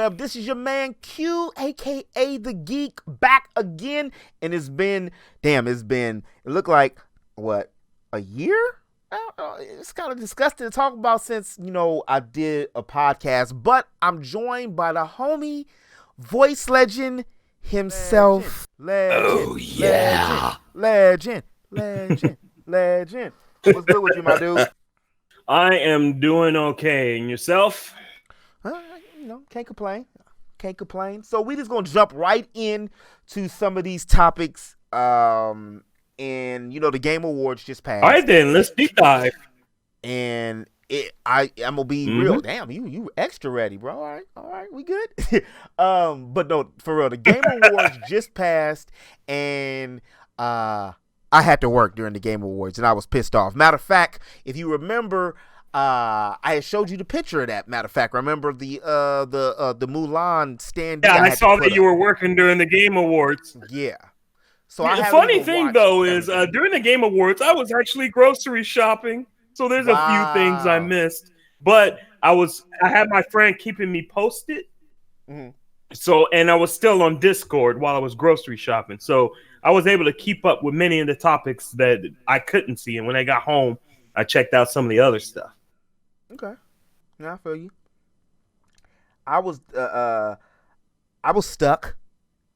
web. This is your man Q, aka the Geek, back again. And it looked like, what, a year? It's kind of disgusting to talk about since, I did a podcast. But I'm joined by the homie, voice legend himself. Oh, yeah. Legend. What's good with you, my dude? I am doing okay. And yourself? Can't complain. So we just gonna jump right in to some of these topics. And the Game Awards just passed. All right, then let's deep dive. And I'm gonna be real. Damn, you extra ready, bro. All right, we good. But no, for real, the Game Awards just passed, and I had to work during the Game Awards, and I was pissed off. Matter of fact, if you remember, I had showed you the picture of that. Matter of fact, remember the Mulan stand? Yeah, I saw that you were working during the Game Awards. Yeah. So the funny thing though is during the Game Awards, I was actually grocery shopping. So there's a few things I missed, but I had my friend keeping me posted. Mm-hmm. So, and I was still on Discord while I was grocery shopping. So I was able to keep up with many of the topics that I couldn't see. And when I got home, I checked out some of the other stuff. Okay. Yeah, I feel you. I was stuck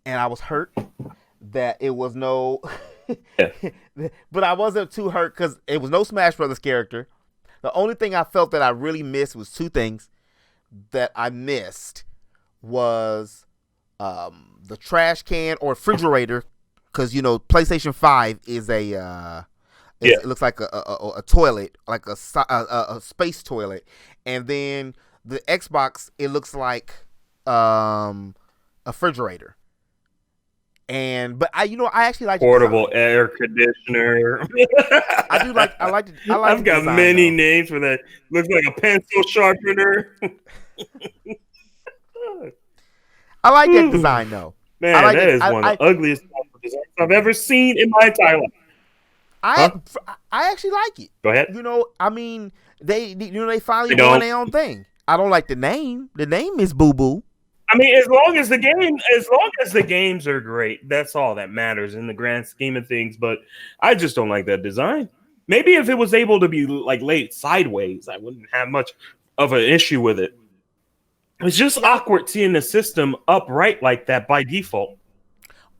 and I was hurt that it was no, but I wasn't too hurt because it was no Smash Brothers character. The only thing I felt that I really missed was two things that I missed was the trash can or refrigerator, because PlayStation 5 is it looks like a toilet, like a space toilet, and then the Xbox, it looks like a refrigerator. But I actually like portable air conditioner. I like I've got design, many names for that. Looks like a pencil sharpener. I like that design though. Man, that is one of the ugliest designs I've ever seen in my entire life. I actually like it. Go ahead. They finally doing their own thing. I don't like the name. The name is Boo Boo. I mean, as long as the games are great, that's all that matters in the grand scheme of things. But I just don't like that design. Maybe if it was able to be like laid sideways, I wouldn't have much of an issue with it. It's just awkward seeing the system upright like that by default.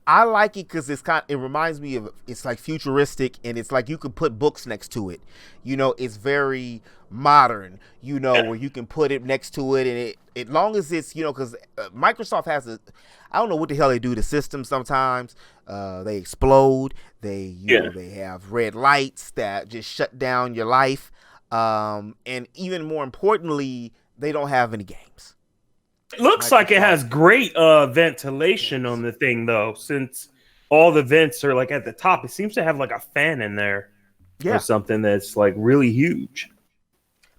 I like it because it reminds me of, it's like futuristic, and it's like you can put books next to it. It's very modern, where you can put it next to it, and as long as it's, because Microsoft has I don't know what the hell they do to systems sometimes. They explode. They have red lights that just shut down your life. And even more importantly, they don't have any games. It looks like it has great ventilation on the thing, though, since all the vents are like at the top. It seems to have like a fan in there or something that's like really huge.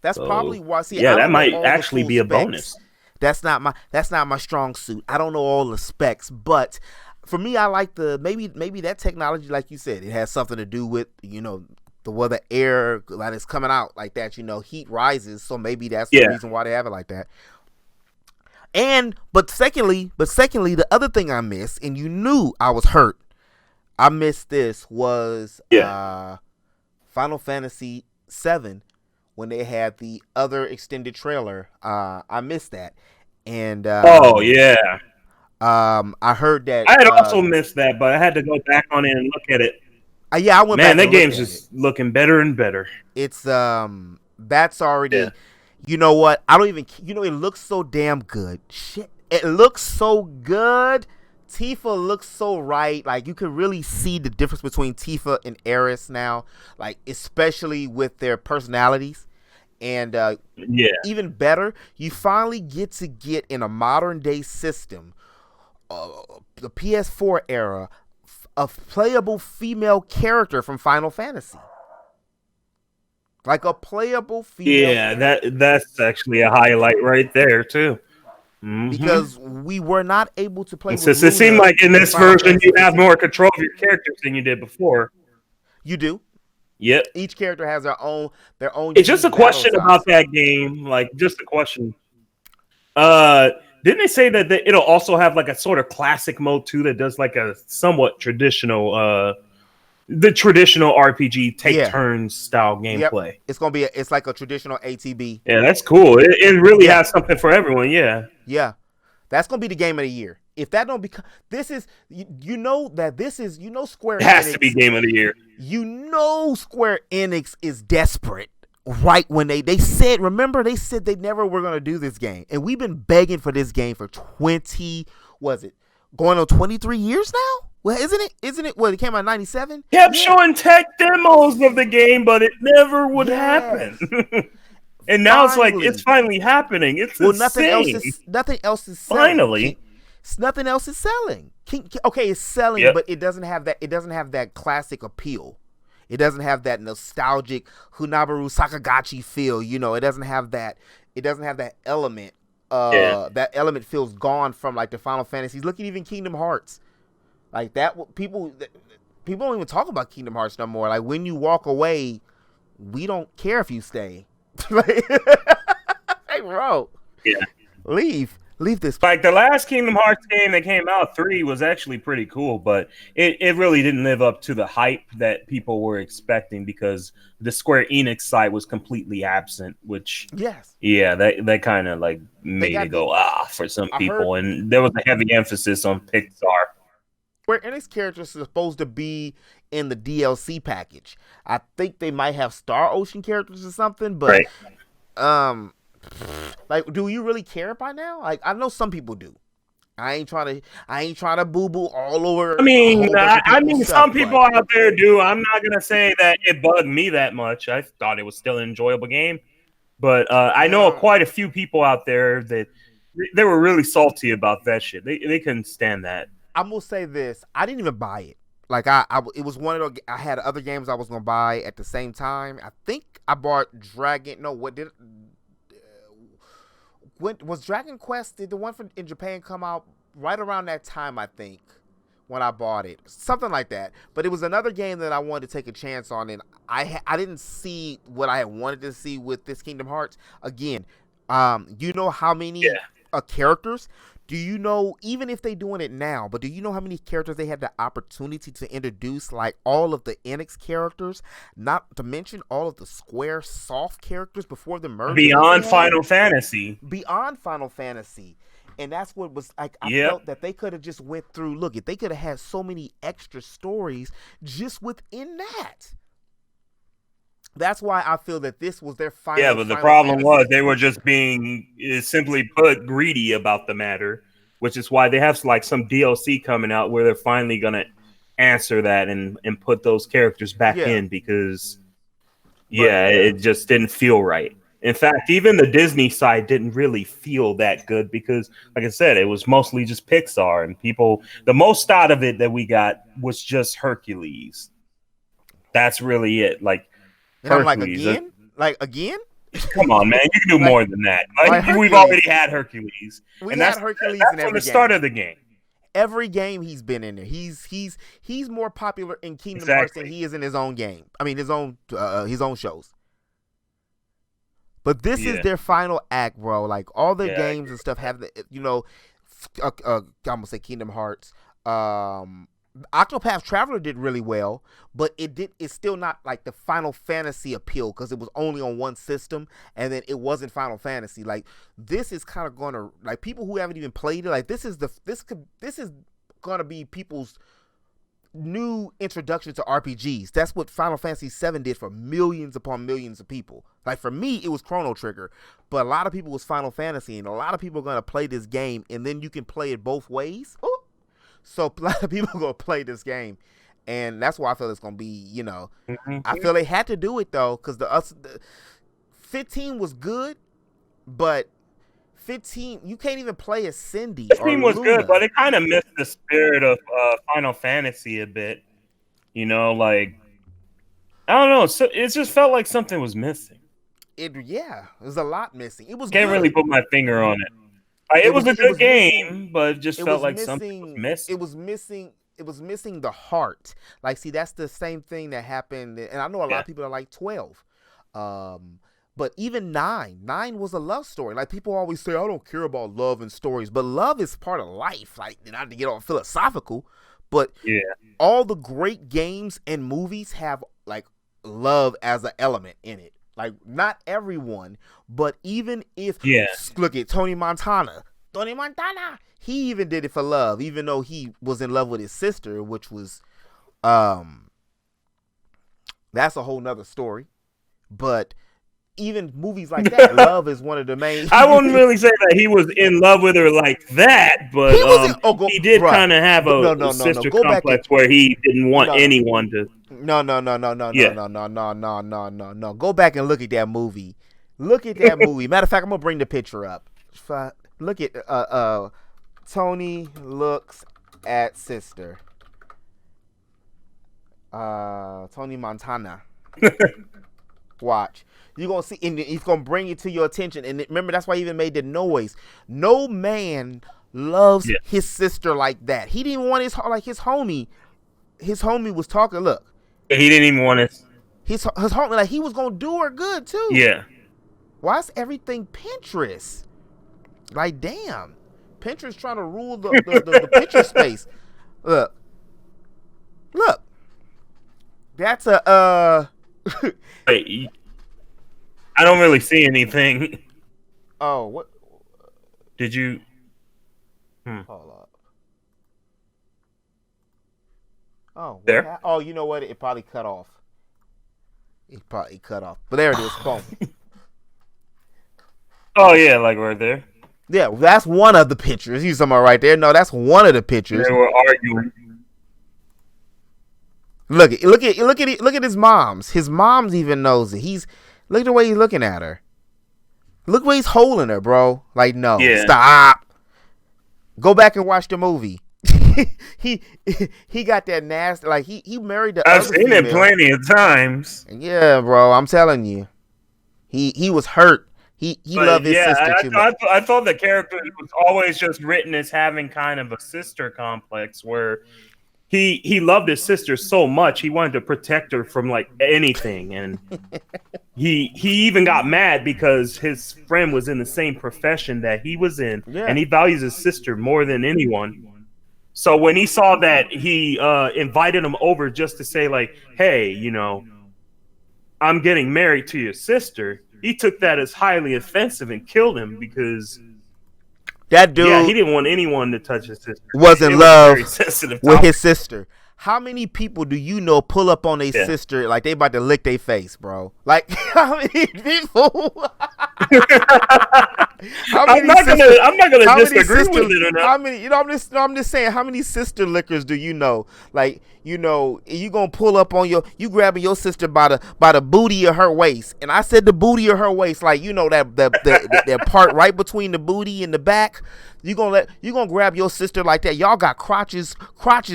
That's probably why. See, that might actually be a bonus. That's not my strong suit. I don't know all the specs, but for me, I like maybe that technology, like you said, it has something to do with the way the air that is coming out like that. Heat rises, so maybe that's the reason why they have it like that. But secondly, the other thing I missed, and you knew I was hurt, I missed this, was Final Fantasy VII when they had the other extended trailer. I missed that. And I heard that I had also missed that, but I had to go back on it and look at it. I went back. Man, that game's just looking better and better. It's that's already. Yeah. You know what? I don't even. It looks so damn good. Shit, it looks so good. Tifa looks so right. Like, you can really see the difference between Tifa and Aeris now. Like, especially with their personalities. And even better, you finally get in a modern day system, the PS4 era, a playable female character from Final Fantasy. Like a playable female. Yeah, that's actually a highlight right there too. Mm-hmm. Because we were not able to play. It seemed like in this version you have more control of your characters than you did before. You do. Yep. Each character has their own. It's just a question about that game. Like, just a question. didn't they say that it'll also have like a sort of classic mode too that does like a somewhat traditional the traditional RPG take Yeah. turns style Yep. gameplay. It's gonna be it's like a traditional ATB. Yeah, that's cool. It really Yeah. has something for everyone. Yeah. Yeah. That's gonna be the game of the year. If that don't become, this is you know that this is Square It has Enix. to be game of the year. Square Enix is desperate. Right when they said, remember they said they never were gonna do this game, and we've been begging for this game for 20. Was it going on 23 years now? Well, isn't it? Well, it came out in 97. Kept showing tech demos of the game, but it never would happen. And now it's finally happening. It's insane. Nothing else is selling. Finally. Nothing else is selling. Okay, it's selling, but it doesn't have that. It doesn't have that classic appeal. It doesn't have that nostalgic Hunabaru Sakagachi feel. It doesn't have that. It doesn't have that element. That element feels gone from like the Final Fantasies. Look at even Kingdom Hearts. Like that, people don't even talk about Kingdom Hearts no more. Like when you walk away, we don't care if you stay. Like, hey, bro, leave this. Like the last Kingdom Hearts game that came out, 3, was actually pretty cool, but it really didn't live up to the hype that people were expecting because the Square Enix side was completely absent, which that kind of like made it go for some people, and there was a heavy emphasis on Pixar. Square Enix characters are supposed to be in the DLC package. I think they might have Star Ocean characters or something, but like, do you really care by now? Like, I know some people do. I ain't trying to boo boo all over. I mean, some people out there do. I'm not gonna say that it bugged me that much. I thought it was still an enjoyable game, but I know quite a few people out there that they were really salty about that shit. They couldn't stand that. I'm gonna say this: I didn't even buy it. Like it was one of those. I had other games I was gonna buy at the same time. I think I bought Dragon. No, what did? When was Dragon Quest? Did the one in Japan come out right around that time? I think when I bought it, something like that. But it was another game that I wanted to take a chance on, and I didn't see what I had wanted to see with this Kingdom Hearts. Again, you know how many characters? Do you know, even if they're doing it now, but do you know how many characters they had the opportunity to introduce? Like all of the Enix characters, not to mention all of the Square Soft characters before the merger. Beyond Final Fantasy. And that's what was like. I felt that they could have just went through. Look, if they could have had so many extra stories just within that. That's why I feel that this was their final. Yeah, but the problem was they were just being, simply put, greedy about the matter, which is why they have like some DLC coming out where they're finally gonna answer that and put those characters back in because, it just didn't feel right. In fact, even the Disney side didn't really feel that good because, like I said, it was mostly just Pixar and people. The most out of it that we got was just Hercules. That's really it. Like. And I'm like, again? Come on, man. You can do more than that. We've already had Hercules. That's from the start of the game. Every game he's been in there. He's more popular in Kingdom Hearts than he is in his own game. I mean, his own shows. But this is their final act, bro. Like, all their games and stuff have, I'm going to say Kingdom Hearts. Octopath Traveler did really well, but it's still not like the Final Fantasy appeal because it was only on one system and then it wasn't Final Fantasy. Like, this is kind of going to, like, people who haven't even played it, like, this is going to be people's new introduction to RPGs. That's what Final Fantasy VII did for millions upon millions of people. Like, for me, it was Chrono Trigger, but a lot of people was Final Fantasy, and a lot of people are going to play this game, and then you can play it both ways. Ooh. So a lot of people are going to play this game, and that's why I feel it's going to be, I feel they had to do it, though, because the 15 was good, but 15, you can't even play as Cindy. 15 was good, but it kind of missed the spirit of Final Fantasy a bit. Like, I don't know. So it just felt like something was missing. It was a lot missing. It was. Can't really put my finger on it. It was a good game, but it just felt like something was missing. It was missing. It was missing the heart. Like, see, that's the same thing that happened. And I know a lot of people are like 12. But even nine was a love story. Like people always say, I don't care about love and stories, but love is part of life. Like not to get all philosophical, but all the great games and movies have like love as an element in it. Like not everyone, but even if look at Tony Montana, he even did it for love, even though he was in love with his sister, which was that's a whole nother story. But even movies like that, love is one of the main. I wouldn't really say that he was in love with her like that, but he did kind of have a sister complex where he didn't want anyone to. No. Go back and look at that movie. Look at that movie. Matter of fact, I'm gonna bring the picture up. Look at Tony looks at sister. Tony Montana. Watch. You're going to see, and he's going to bring it to your attention. And remember, that's why he even made the noise. No man loves his sister like that. He didn't want his homie. His homie was talking, look. He didn't even want his homie, like he was going to do her good too. Yeah. Why is everything Pinterest? Like, damn. Pinterest trying to rule the picture space. Look. That's a, Wait, I don't really see anything. Oh, what? Did you? Hold up. Oh, there. Oh, you know what? It probably cut off. But there it is. Boom. Oh yeah, like right there. Yeah, that's one of the pictures. You talking about right there? No, that's one of the pictures. They were arguing. Look at his mom's. His mom's even knows it. Look at the way he's looking at her. Look where he's holding her, bro. Like, no, stop. Go back and watch the movie. he got that nasty. Like he married the. I've seen it plenty of times. Yeah, bro. I'm telling you, he was hurt. He loved his sister too much. I thought the character was always just written as having kind of a sister complex where. He loved his sister so much he wanted to protect her from like anything, and he even got mad because his friend was in the same profession that he was in, and he values his sister more than anyone. So when he saw that, he invited him over just to say like, "Hey, you know, I'm getting married to your sister." He took that as highly offensive and killed him because. That dude, he didn't want anyone to touch his sister. Was in love with his sister. How many people do you know pull up on their sister like they about to lick their face, bro? Like how many people? I'm not gonna disagree with it or not. How many? You know, I'm just saying. How many sister lickers do you know? Like, you know, you gonna pull up on you grabbing your sister by the booty of her waist, and I said the booty of her waist, like you know that part right between the booty and the back. You gonna grab your sister like that? Y'all got crotches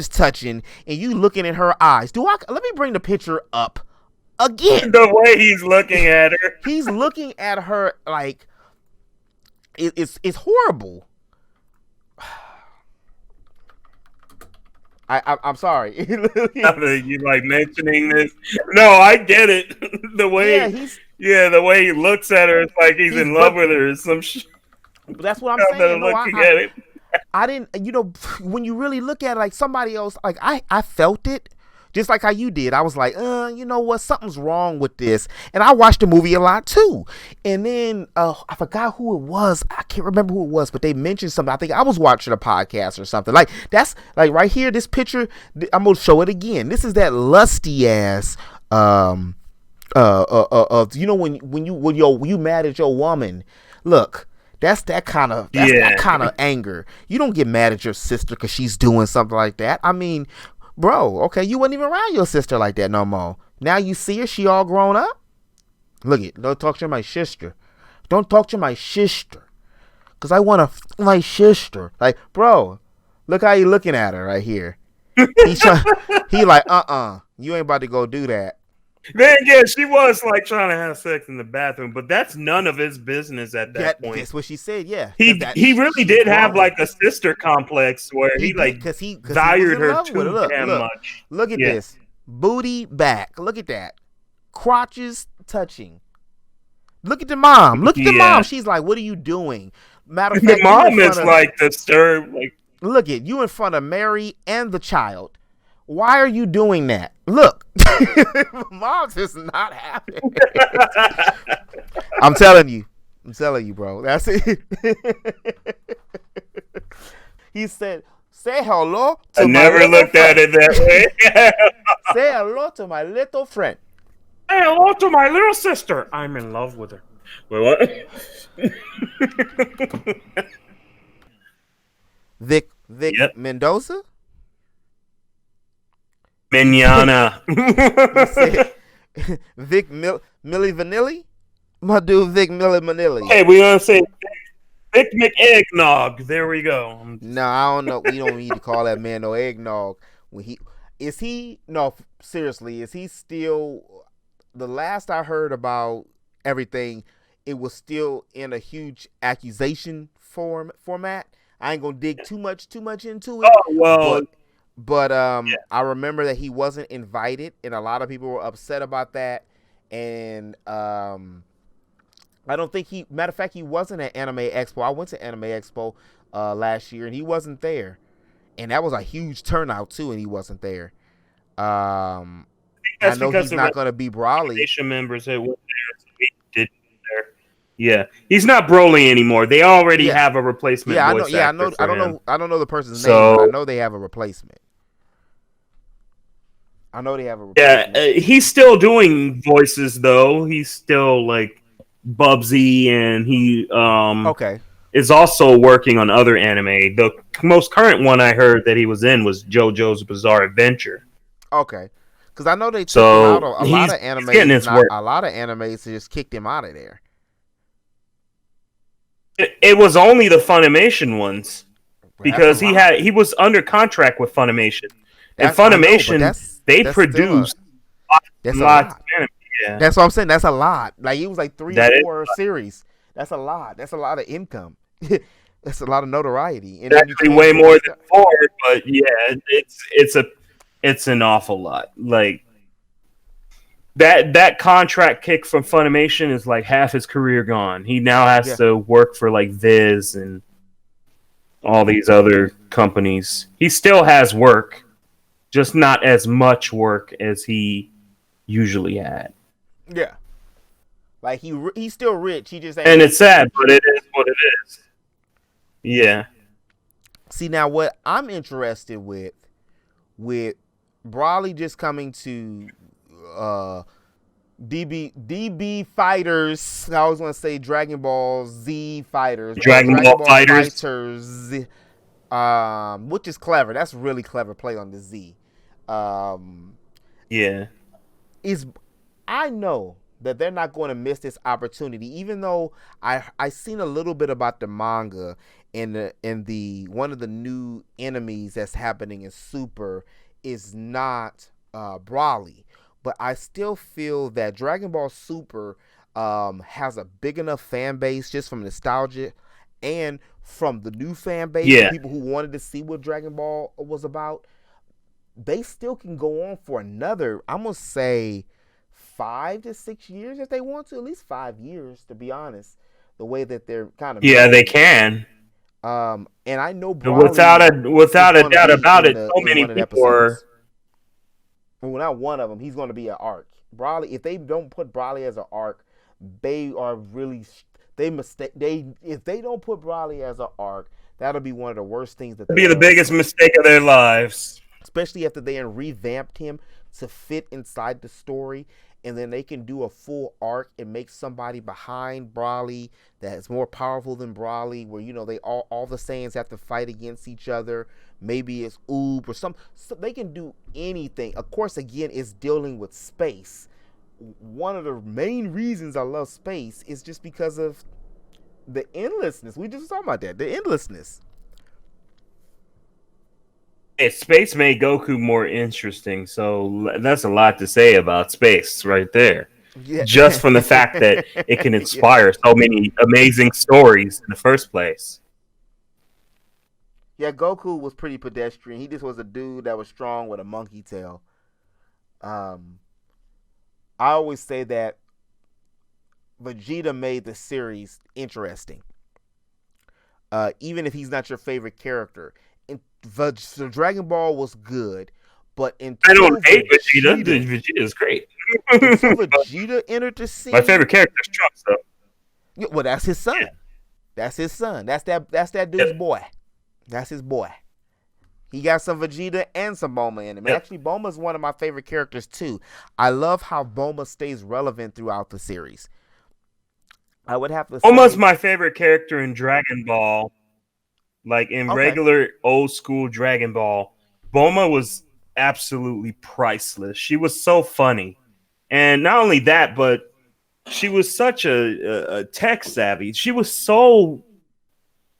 touching, and you looking in her eyes. Let me bring the picture up again. The way he's looking at her, he's looking at her like it's horrible. I'm sorry. You like mentioning this? No, I get it. The way, the way he looks at her, it's like he's in love with her. Or some shit. That's what I'm saying. I didn't. You know, when you really look at it, like somebody else, like I felt it. Just like how you did. I was like, you know what? Something's wrong with this. And I watched the movie a lot too. And then I forgot who it was. I can't remember who it was, but they mentioned something. I think I was watching a podcast or something. Like that's like right here, this picture, I'm gonna show it again. This is that lusty ass you know when you mad at your woman. Look. That's that kind of anger. You don't get mad at your sister because she's doing something like that. I mean, bro, okay, you wasn't even around your sister like that no more. Now you see her, she all grown up. Look it, don't talk to my sister. Don't talk to my sister. Cause I want my sister. Like, bro, look how you looking at her right here. He like, you ain't about to go do that. Then again, she was like trying to have sex in the bathroom, but that's none of his business at that point. That's what she said. Yeah, he really did have like a sister complex where he valued her too damn much. Look at this booty back. Look at that, crotches touching. Look at the mom. Look at the Yeah. mom. She's like, what are you doing? Matter of The fact, you in mom front is of like disturbed. Like, look at you in front of Mary and the child. Why are you doing that? Look, mom's just not happy. I'm telling you, bro. That's it. He said, "Say hello to I my never little looked friend. at it that way. Say hello to my little friend." Hey, hello to my little sister. I'm in love with her. Wait, what? Vic Yep. Mendoza. Mignana. He said, "Vic Millie Vanilli." My dude, Vic Millie Vanilli. Hey, we gonna say Vic McEggnog. There we go. No, I don't know. We don't need to call that man no eggnog. When he no, seriously, is he still? The last I heard about everything, it was still in a huge accusation format. I ain't gonna dig too much into it. Oh well. But Yeah. I remember that he wasn't invited, and a lot of people were upset about that. And I don't think matter of fact, he wasn't at Anime Expo. I went to Anime Expo last year, and he wasn't there. And that was a huge turnout too, and he wasn't there. I That's know because he's the not going to be Brawley. Nation members that were there, so he did there. Yeah, he's not Broly anymore. They already Yeah. have a replacement Yeah, I know. voice Yeah, I actor know. for I don't him. know. I don't know the person's So- name, but I know they have a replacement. I know they have a Yeah, replacement. he's still doing voices though. He's still like Bubsy, and he Okay. is also working on other anime. The most current one I heard that he was in was JoJo's Bizarre Adventure. Okay. Because I know they took So him out of a he's lot of getting animes. his work. A lot of animes just kicked him out of there. It was only the Funimation ones because That's a lot. he was under contract with Funimation, and That's, I know, but Funimation that's still produced that's a lots lot. of anime. Yeah. That's what I'm saying. That's a lot. Like it was like 3 That or is 4 series. That's a lot. That's a lot of income. That's a lot of notoriety. And It's then you actually can't way really more stop. than 4, but yeah, it's an awful lot. Like that contract kick from Funimation is like half his career gone. He now has Yeah. to work for like Viz and all these other companies. He still has work, just not as much work as he usually had. Yeah. Like he's still rich. He just ain't. And it's sad, but it is what it is. Yeah. See now, what I'm interested with Brawley just coming to DB Fighters. I was gonna say Dragon Ball Z Fighters. Dragon Ball Fighters. Which is clever. That's really clever play on the Z. Yeah. I know that they're not going to miss this opportunity, even though I seen a little bit about the manga and the one of the new enemies that's happening in Super is not Brawley, but I still feel that Dragon Ball Super has a big enough fan base just from nostalgia and from the new fan base, Yeah. people who wanted to see what Dragon Ball was about. They still can go on for another, I'm gonna say, 5 to 6 years if they want to, at least 5 years, to be honest. The way that they're kind of They can. and I know Brawley Without a doubt about it, so many people are. Well, not one of them. He's going to be an arc. Brawley. If they don't put Brawley as an arc, they are really if they don't put Brawley as an arc, that'll be one of the worst things that Be the biggest mistake of their lives. Especially after they revamped him to fit inside the story, and then they can do a full arc and make somebody behind Brawley that is more powerful than Brawley, where they all the Saiyans have to fight against each other. Maybe it's Oob or so they can do anything. Of course, again, it's dealing with space. One of the main reasons I love space is just because of the endlessness. We just talked about that, the endlessness. Space made Goku more interesting, so that's a lot to say about space right there. Yeah. Just from the fact that it can inspire so many amazing stories in the first place. Yeah, Goku was pretty pedestrian. He just was a dude that was strong with a monkey tail. I always say that Vegeta made the series interesting. Even if he's not your favorite character, so Dragon Ball was good, but I don't hate Vegeta. Vegeta is great. until Vegeta entered the scene, my favorite character is Trunks, though. Well, that's his son. Yeah. That's his son. That's that dude's boy. That's his boy. He got some Vegeta and some Bulma in him. Yep. Actually, Bulma's one of my favorite characters too. I love how Bulma stays relevant throughout the series. I would have to say Bulma's my favorite character in Dragon Ball. Like in regular old school Dragon Ball, Bulma was absolutely priceless. She was so funny. And not only that, but she was such a tech savvy. She was so...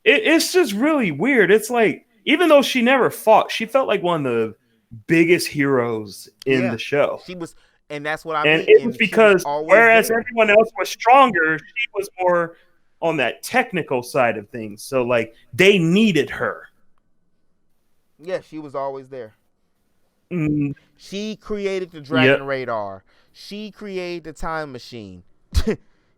It's just really weird. It's like, even though she never fought, she felt like one of the biggest heroes in the show. She was, and that's what I mean. And it was because whereas everyone else was stronger, she was more on that technical side of things. So, like, they needed her. Yeah, she was always there. Mm. She created the Dragon Radar. She created the time machine.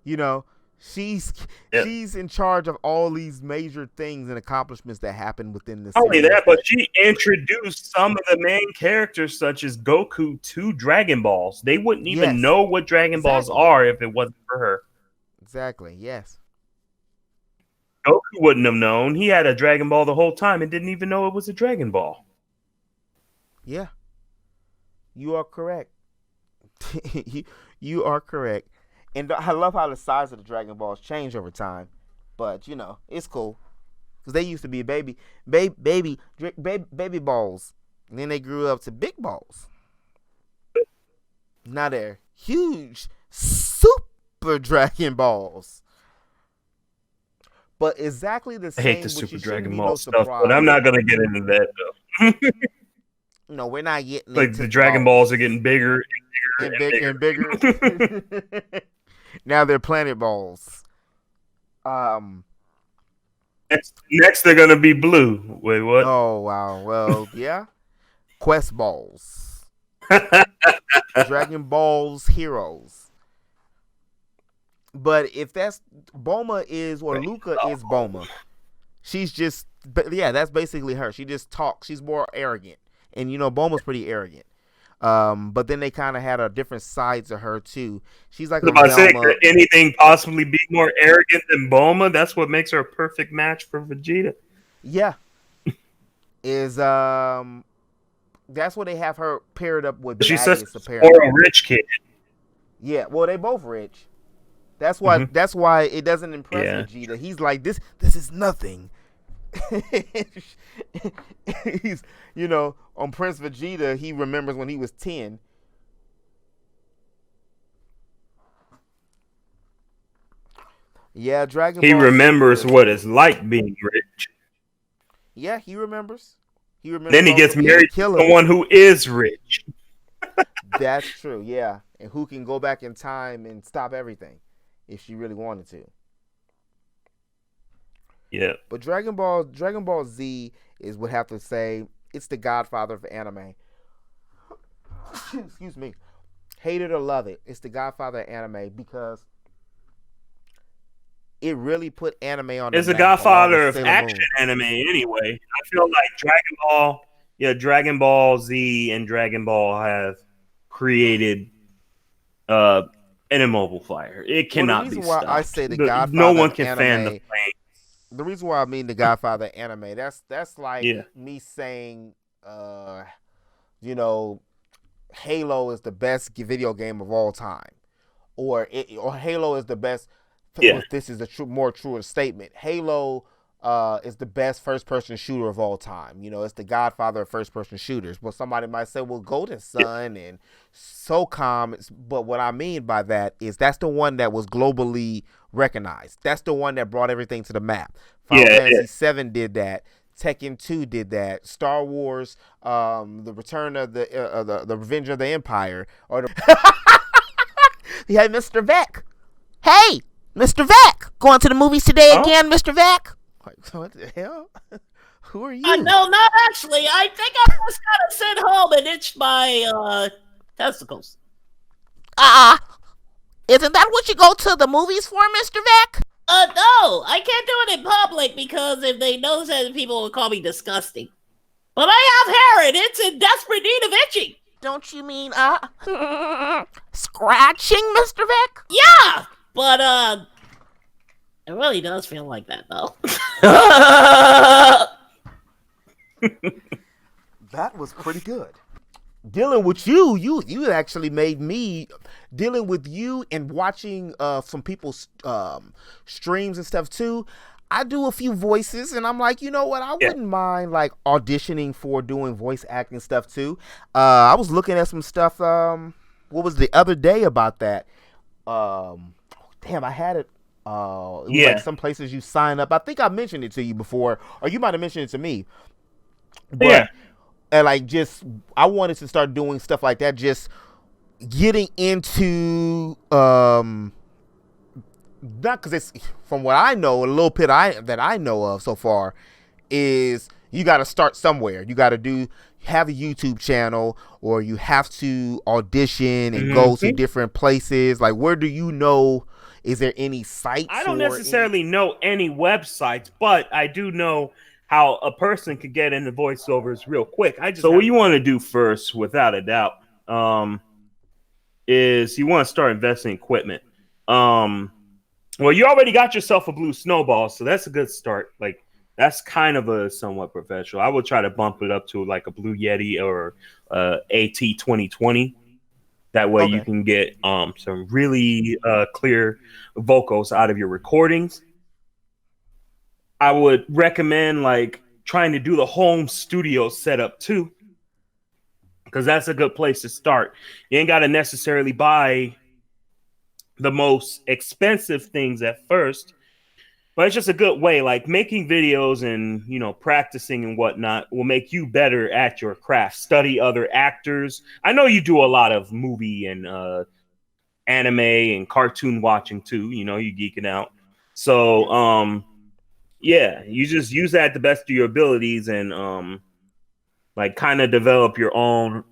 You know, she's in charge of all these major things and accomplishments that happen within the series. Not only that, but she introduced some of the main characters, such as Goku, to Dragon Balls. They wouldn't even know what Dragon Balls are if it wasn't for her. Exactly, yes. Goku wouldn't have known. He had a Dragon Ball the whole time and didn't even know it was a Dragon Ball. Yeah. You are correct. You are correct. And I love how the size of the Dragon Balls change over time. But, you know, it's cool. Because they used to be baby balls. And then they grew up to big balls. Now they're huge, super Dragon Balls. But exactly the same. I hate the Super Dragon Ball stuff, but I'm not going to get into that, though. No, we're not getting like into the Dragon Balls are getting bigger and bigger and bigger. Now they're planet balls. Next they're gonna be blue. Wait, what? Oh wow. Well, yeah. Quest balls. Dragon Balls Heroes. But if that's Bulma is or Luca is Bulma, she's just that's basically her. She just talks. She's more arrogant. And, you know, Bulma's pretty arrogant. But then they kind of had a different side to her, too. She's like could anything possibly be more arrogant than Bulma? That's what makes her a perfect match for Vegeta. Yeah. That's what they have her paired up with. She's such a rich kid. Yeah, well, they both rich. That's why That's why it doesn't impress Vegeta. He's like, this is nothing. He's, you know, on Prince Vegeta, he remembers when he was 10. Yeah, Dragon Ball. He remembers what it's like being rich. Yeah, he remembers. Then he gets married to someone who is rich. That's true, yeah. And who can go back in time and stop everything if she really wanted to. Yeah. But Dragon Ball Z is would have to say it's the godfather of anime. Excuse me. Hate it or love it, it's the godfather of anime because it really put anime on the map. It's the godfather of action anime anyway. I feel like Dragon Ball Z and Dragon Ball have created an immobile flyer. It cannot be stopped. I say the godfather no one can anime, fan the flame. The reason why I mean the godfather anime, that's like me saying, you know, Halo is the best video game of all time, or Halo is the best. Yeah. This is a more truer statement. Halo is the best first-person shooter of all time. You know, it's the godfather of first-person shooters. Well, somebody might say, well, Golden Sun and SOCOM. But what I mean by that is that's the one that was globally recognized. That's the one that brought everything to the map. Final Fantasy VII did that. Tekken 2 did that. Star Wars, the Return of the Revenge of the Empire, or had Mr. Vec. Hey, Mr. Vec, going to the movies today again, Mr. Vec? Like, what the hell? Who are you? No, not actually. I think I just got sent home and itched my testicles. Isn't that what you go to the movies for, Mr. Vec? No, I can't do it in public because if they notice that, people will call me disgusting. But I have hair and it's in desperate need of itching. Don't you mean, scratching, Mr. Vec? Yeah, but, it really does feel like that, though. That was pretty good. Dealing with you actually made me dealing with you and watching some people's streams and stuff too. I do a few voices, and I'm like, you know what? I wouldn't mind like auditioning for doing voice acting stuff too. I was looking at some stuff. What was the other day about that? Damn, I had it. It was like some places you sign up. I think I mentioned it to you before, or you might have mentioned it to me. But, and like, just I wanted to start doing stuff like that. Just getting into not because it's from what I know, a little bit that I know of so far is you got to start somewhere. You got to have a YouTube channel, or you have to audition and go to different places. Like, where do you know? Is there any sites? I don't necessarily know any websites, but I do know how a person could get into voiceovers real quick. So what you want to do first, without a doubt, is you want to start investing in equipment. Well, you already got yourself a blue snowball, so that's a good start. Like, that's kind of a somewhat professional. I would try to bump it up to like a Blue Yeti or AT 2020. That way you can get some really clear vocals out of your recordings. I would recommend like trying to do the home studio setup too, because that's a good place to start. You ain't got to necessarily buy the most expensive things at first, but it's just a good way. Like, making videos and, you know, practicing and whatnot will make you better at your craft. Study other actors. I know you do a lot of movie and anime and cartoon watching too. You know, you geeking out. So, yeah, you just use that at the best of your abilities and like kind of develop your own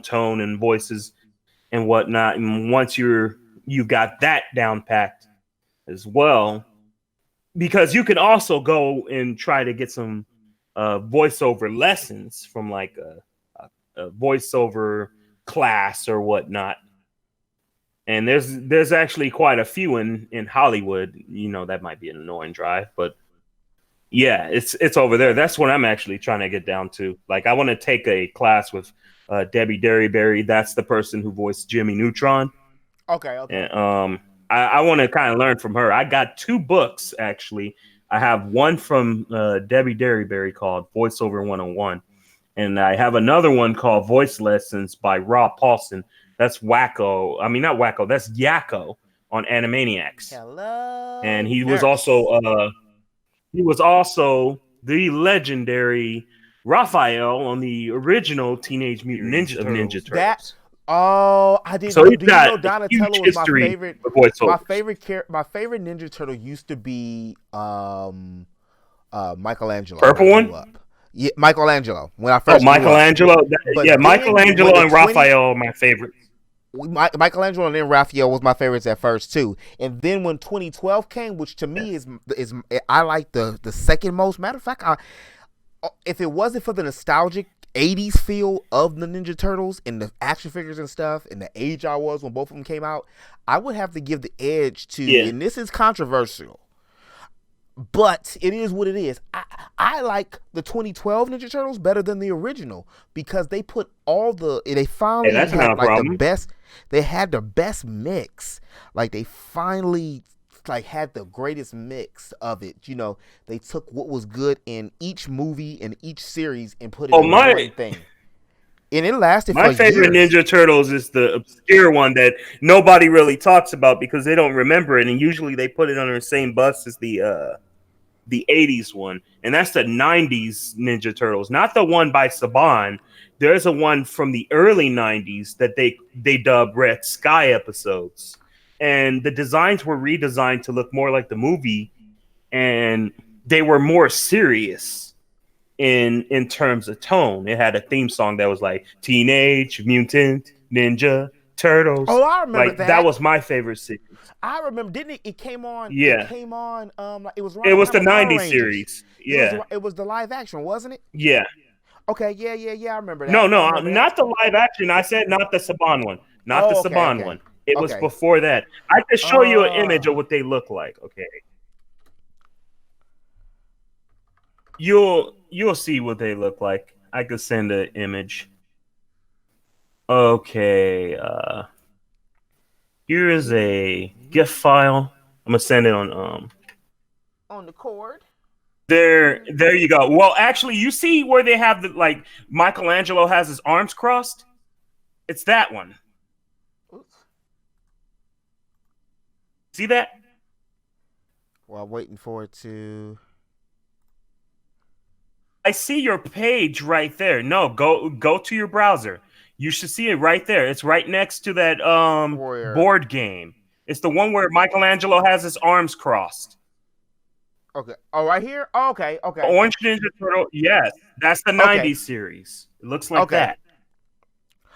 tone and voices and whatnot. And once you've got that down packed as well, because you can also go and try to get some voiceover lessons from like a voiceover class or whatnot. And there's actually quite a few in Hollywood. You know, that might be an annoying drive, but yeah, it's over there. That's what I'm actually trying to get down to. Like, I want to take a class with Debbie Derryberry. That's the person who voiced Jimmy Neutron. Okay. And I want to kind of learn from her. I got 2 books, actually. I have one from Debbie Derryberry called Voiceover 101. And I have another one called Voice Lessons by Rob Paulson. That's Wacko. I mean, not Wacko. That's Yakko on Animaniacs. Hello. And he was also the legendary Raphael on the original Teenage Mutant Ninja Turtles. I didn't. So do you got know Donatello was my favorite? My favorite Ninja Turtle used to be Michelangelo. Purple one? Yeah, Michelangelo. When I first Michelangelo. Michelangelo and Raphael are my favorites. Michelangelo and then Raphael was my favorites at first too, and then when 2012 came, which to me is I like the second most. Matter of fact, if it wasn't for the nostalgic 80s feel of the Ninja Turtles and the action figures and stuff and the age I was when both of them came out, I would have to give the edge to, and this is controversial, but it is what it is. I like the 2012 Ninja Turtles better than the original because they put they finally had like the best. They had the best mix. Like, they finally like had the greatest mix of it. You know, they took what was good in each movie and each series and put it in one thing. And it lasted for years. My favorite Ninja Turtles is the obscure one that nobody really talks about because they don't remember it, and usually they put it on the same bus as the 80s one, and that's the 90s Ninja Turtles, not the one by Saban. There's a one from the early 90s that they dubbed Red Sky episodes, and the designs were redesigned to look more like the movie, and they were more serious in terms of tone. It had a theme song that was like Teenage Mutant Ninja Turtles. Oh, I remember Like that. that was my favorite series. I remember. Didn't it? It came on. Yeah. It came on. Like, it was right It was around the the Power 90s Rangers. series. Yeah. It was the live action, wasn't it? Yeah. Okay. Yeah. I remember that. No, I remember that. not the live action. I said not the Saban one. Not the Oh, Saban okay. one. It was Okay. before that. I could show you an image of what they look like. Okay. You'll see what they look like. I could send an image. Okay. Here is a GIF file. I'm gonna send it on On the cord. There you go. Well, actually, you see where they have the like Michelangelo has his arms crossed? It's that one. Oops. See that? Well, waiting for it to. I see your page right there. No, go to your browser. You should see it right there. It's right next to that board game. It's the one where Michelangelo has his arms crossed. Okay. Oh, right here? Oh, okay. Orange Ninja Turtle. Yes, that's the 90s series. It looks like that.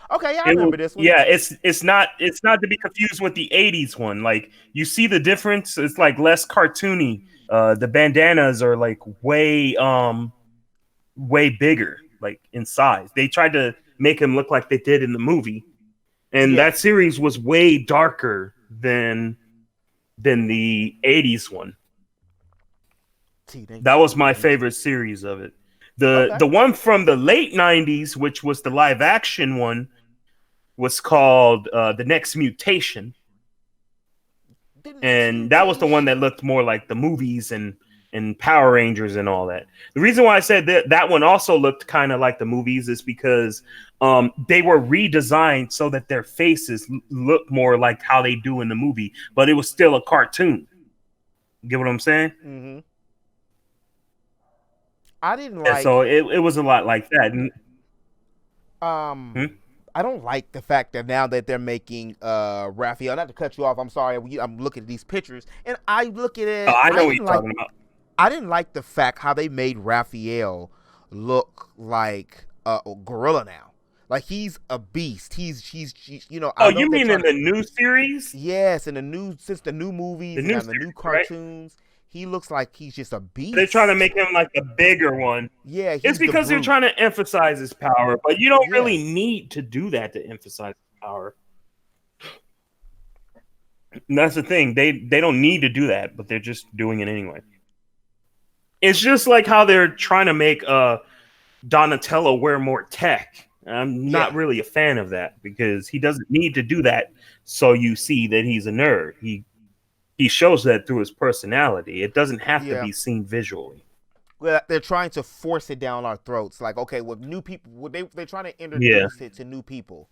Okay, yeah, I remember this one. Yeah, it's not to be confused with the 80s one. Like, you see the difference? It's like less cartoony. The bandanas are like way bigger, like in size. They tried to make him look like they did in the movie. And that series was way darker than the 80s one. That was my favorite series of it. The one from the late 90s, which was the live action one, was called The Next Mutation. And that was the one that looked more like the movies and Power Rangers and all that. The reason why I said that one also looked kind of like the movies is because they were redesigned so that their faces look more like how they do in the movie, but it was still a cartoon. You get what I'm saying? Mm-hmm. I didn't like. So it was a lot like that. I don't like the fact that now that they're making Raphael. Not to cut you off. I'm sorry. I'm looking at these pictures and I look at it. I know what you're talking about. I didn't like the fact how they made Raphael look like a gorilla now. Like he's a beast. He's you know. Oh, you mean in the new series? Yes, in the new movies, the new cartoons. Right? He looks like he's just a beast. They're trying to make him like a bigger one. Yeah, it's because they're trying to emphasize his power, but you don't really need to do that to emphasize his power. And that's the thing. They don't need to do that, but they're just doing it anyway. It's just like how they're trying to make Donatello wear more tech. I'm not really a fan of that because he doesn't need to do that. So you see that he's a nerd. He shows that through his personality. It doesn't have to be seen visually. Well, they're trying to force it down our throats. Like, okay, with new people, they're trying to introduce it to new people.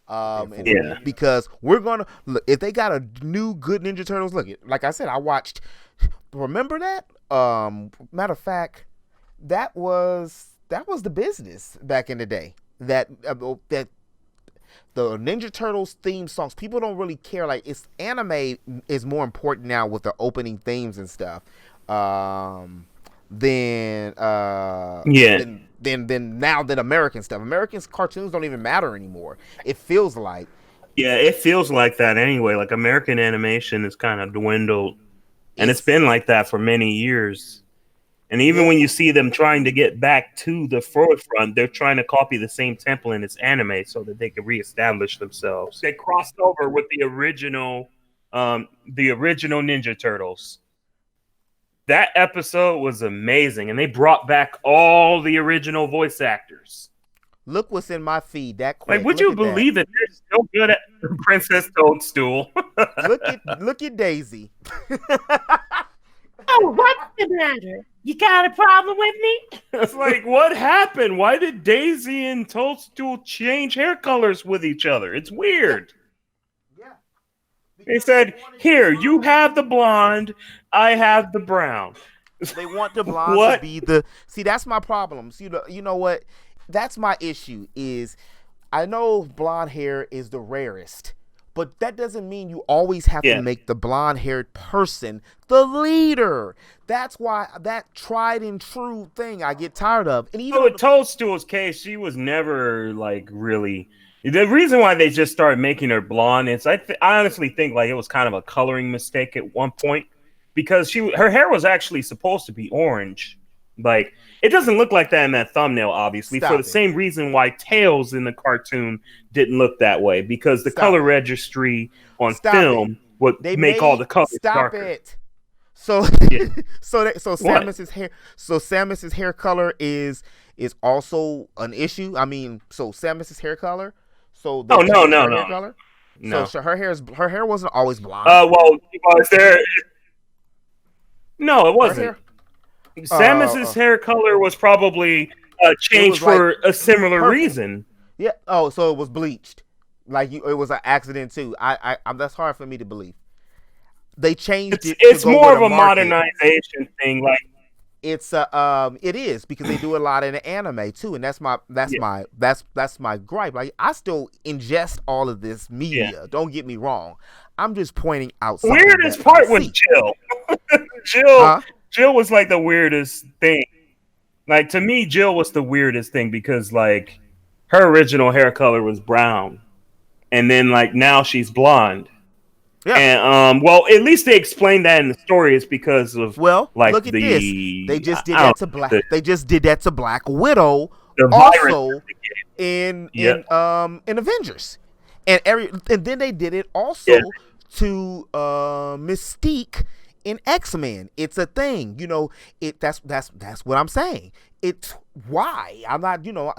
Because we're gonna look if they got a new good Ninja Turtles. Look, like I said, I watched. Remember that? Matter of fact, that was the business back in the day. That the Ninja Turtles theme songs, people don't really care. Like, it's anime is more important now with the opening themes and stuff. Than American stuff. American cartoons don't even matter anymore. It feels like. Yeah, it feels like that anyway. Like American animation is kind of dwindled, and it's been like that for many years. And even when you see them trying to get back to the forefront, they're trying to copy the same template as anime so that they can reestablish themselves. They crossed over with the original Ninja Turtles. That episode was amazing, and they brought back all the original voice actors. Look what's in my feed. That quick. Like, would you believe that they're still good at Princess Toadstool? look at Daisy. Oh, what's the matter? You got a problem with me? It's like, what happened? Why did Daisy and Toadstool change hair colors with each other? It's weird. Yeah. They said, here, you have the blonde, I have the brown. They want the blonde to be the... See, that's my problem. See, you know what? That's my issue is I know blonde hair is the rarest, but that doesn't mean you always have to make the blonde-haired person the leader. That's why that tried and true thing I get tired of. And even with Toadstool's case, she was never like really The reason why they just started making her blonde is I honestly think like it was kind of a coloring mistake at one point because her hair was actually supposed to be orange. Like it doesn't look like that in that thumbnail, obviously, for the same reason why Tails in the cartoon didn't look that way because the color registry on film would make all the colors darker. Stop it. So Samus's hair color is also an issue. I mean, so Samus's hair color. So no. Hair color? No. So her hair wasn't always blonde. Was there? No, it wasn't. Samus's hair color was probably changed for a similar reason. Yeah. Oh, so it was bleached. Like it was an accident too. That's hard for me to believe. They changed it. It's more of a modernization thing. Like it is because they do a lot in the anime too, and that's my gripe. Like I still ingest all of this media. Yeah. Don't get me wrong. I'm just pointing out. The weirdest part was Jill. Jill was like the weirdest thing. Like to me, Jill was the weirdest thing because like her original hair color was brown, and then like now she's blonde. Yeah. And at least they explained that in the story. It's because of like look at this. They just did that to Black. They just did that to Black Widow. Also in Avengers, and then they did it also to Mystique in X-Men. It's a thing, you know. That's what I'm saying. It's why I'm not. You know,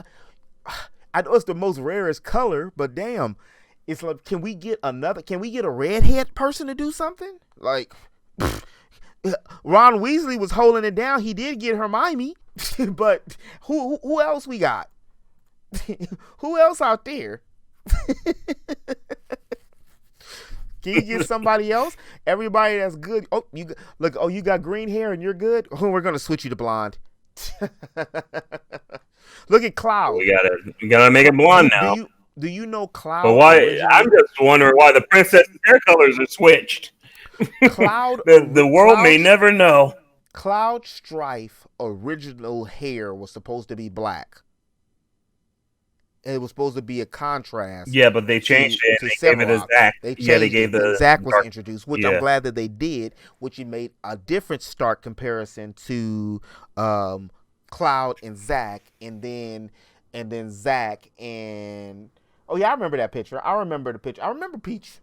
I know it's the most rarest color, but damn. It's like, can we get a redhead person to do something? Like, Ron Weasley was holding it down. He did get Hermione, but who else we got? Who else out there? Can you get somebody else? Everybody that's good. Oh, you got green hair and you're good. Oh, we're gonna switch you to blonde. Look at Cloud. We gotta make it blonde now. Do you know Cloud? But why? I'm just wondering why the princess's hair colors are switched. Cloud. the world may never know. Cloud Strife original hair was supposed to be black. It was supposed to be a contrast. Yeah, but they changed it. They gave it a Zack. They gave the Zack was introduced, which I'm glad that they did, which he made a different stark comparison to Cloud and Zack, and then Zack and. Oh yeah, I remember that picture. I remember the picture. I remember Peach.